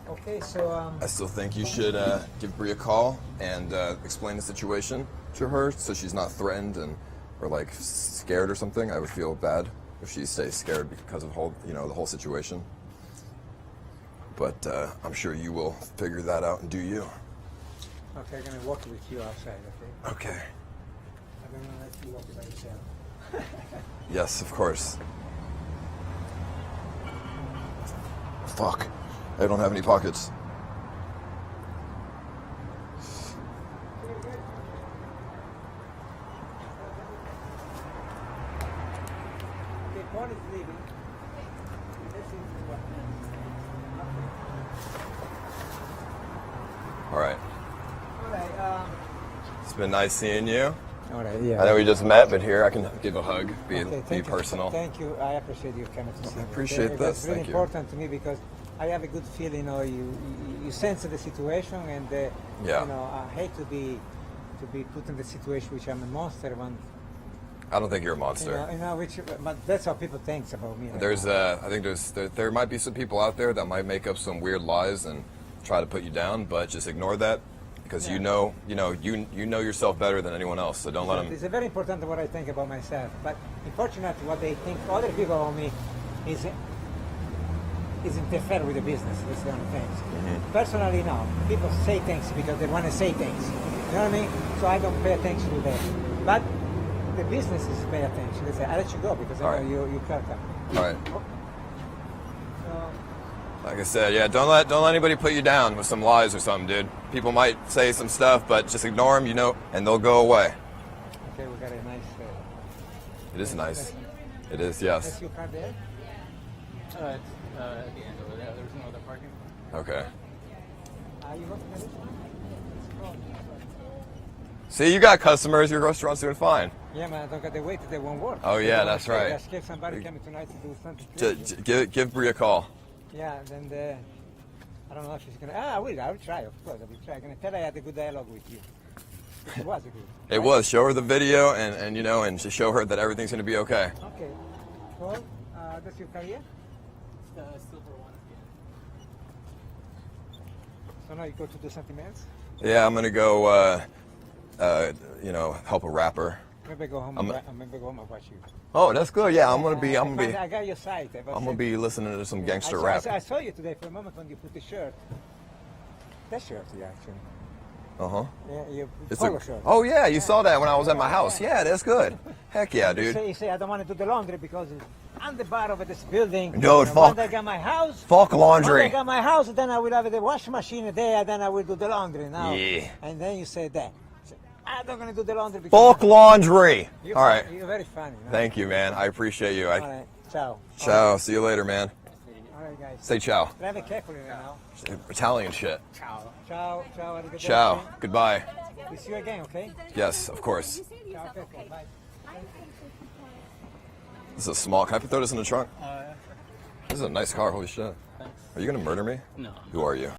Okay, so I still think you should give Brie a call and explain the situation to her so she's not threatened or like scared or something. I would feel bad if she stays scared because of the whole situation. But I'm sure you will figure that out and do you. okay, I'm gonna walk with you outside. Okay, Okay. I'm gonna let you walk by yourself. Yes, of course. Fuck. I don't have any pockets. Okay, Paul is leaving. This is what. All right. All right. It's been nice seeing you. All right. Yeah. I know we just met, but here I can give a hug, be thank you. personal. Thank you. I appreciate you coming to see me. appreciate okay? this. That's really Thank you. important to me because I have a good feeling. You sense the situation, and Yeah. I hate to be put in the situation which I'm a monster one. I don't think you're a monster. But that's how people think about me. I think there might be some people out there that might make up some weird lies and try to put you down, but just ignore that because Yeah. you know yourself better than anyone else. So don't let them. It's very important what I think about myself. But unfortunately, what they think other people about me is interfere with the business. That's the only thing. Mm-hmm. Personally, no. People say things because they want to say things. You know what I mean? So I don't pay attention to that. But the business is pay attention. They say, I'll let you go because All I right. know you cut them. All right. So, Like I said, yeah, don't let anybody put you down with some lies or something, dude. People might say some stuff, but just ignore them, and they'll go away. okay, we got a nice. It is nice. It is, yes. That's your car there? It's at the end over there. There's no other parking. Okay. Are you looking at this one? See, you got customers. Your restaurant's doing fine. Yeah, man, I don't got the weight. They won't work. Oh, yeah, that's right. I scared somebody coming tonight to do something. crazy. Give Brie a call. Yeah, then I don't know if she's gonna. I will try, of course. I will try. I'm gonna tell her I had a good dialogue with you. It was a good. It was. Show her the video and you know, and to show her that everything's going to be okay. Okay. Paul, that's your career? The silver one. So now you go to do something else? Yeah, I'm going to go, you know, help a rapper. Maybe go home. Maybe go home and watch you. Oh, that's good. Yeah, I'm going to be, I got your site. I'm going to be listening to some gangster I rap. saw you today for a moment when you put the shirt. That shirt, yeah, actually. Uh-huh. Yeah, you It's polo a, shirt. oh yeah, you saw that when I was at my house. Yeah, that's good. Heck yeah, dude. You say I don't want to do the laundry because I'm the bar of this building. Dude, fuck. Once I got my house. Fuck Once laundry. I got my house, then I will have the wash machine there, then I will do the laundry now. Yeah. And then you say that. I'm not going to do the laundry because... Fuck laundry. You're All right. You're very funny. No? Thank you, man. I appreciate you. All right. Ciao. Ciao. See you later, man. All right, guys. Say ciao. Drive carefully now. Italian shit. Ciao. Ciao. Ciao. Ciao. Goodbye. We see you again, okay? Yes, of course. Ciao. Okay, bye. This is a small. Can I throw this in the trunk? Yeah. This is a nice car. Holy shit. Thanks. Are you gonna murder me? No. Who are you?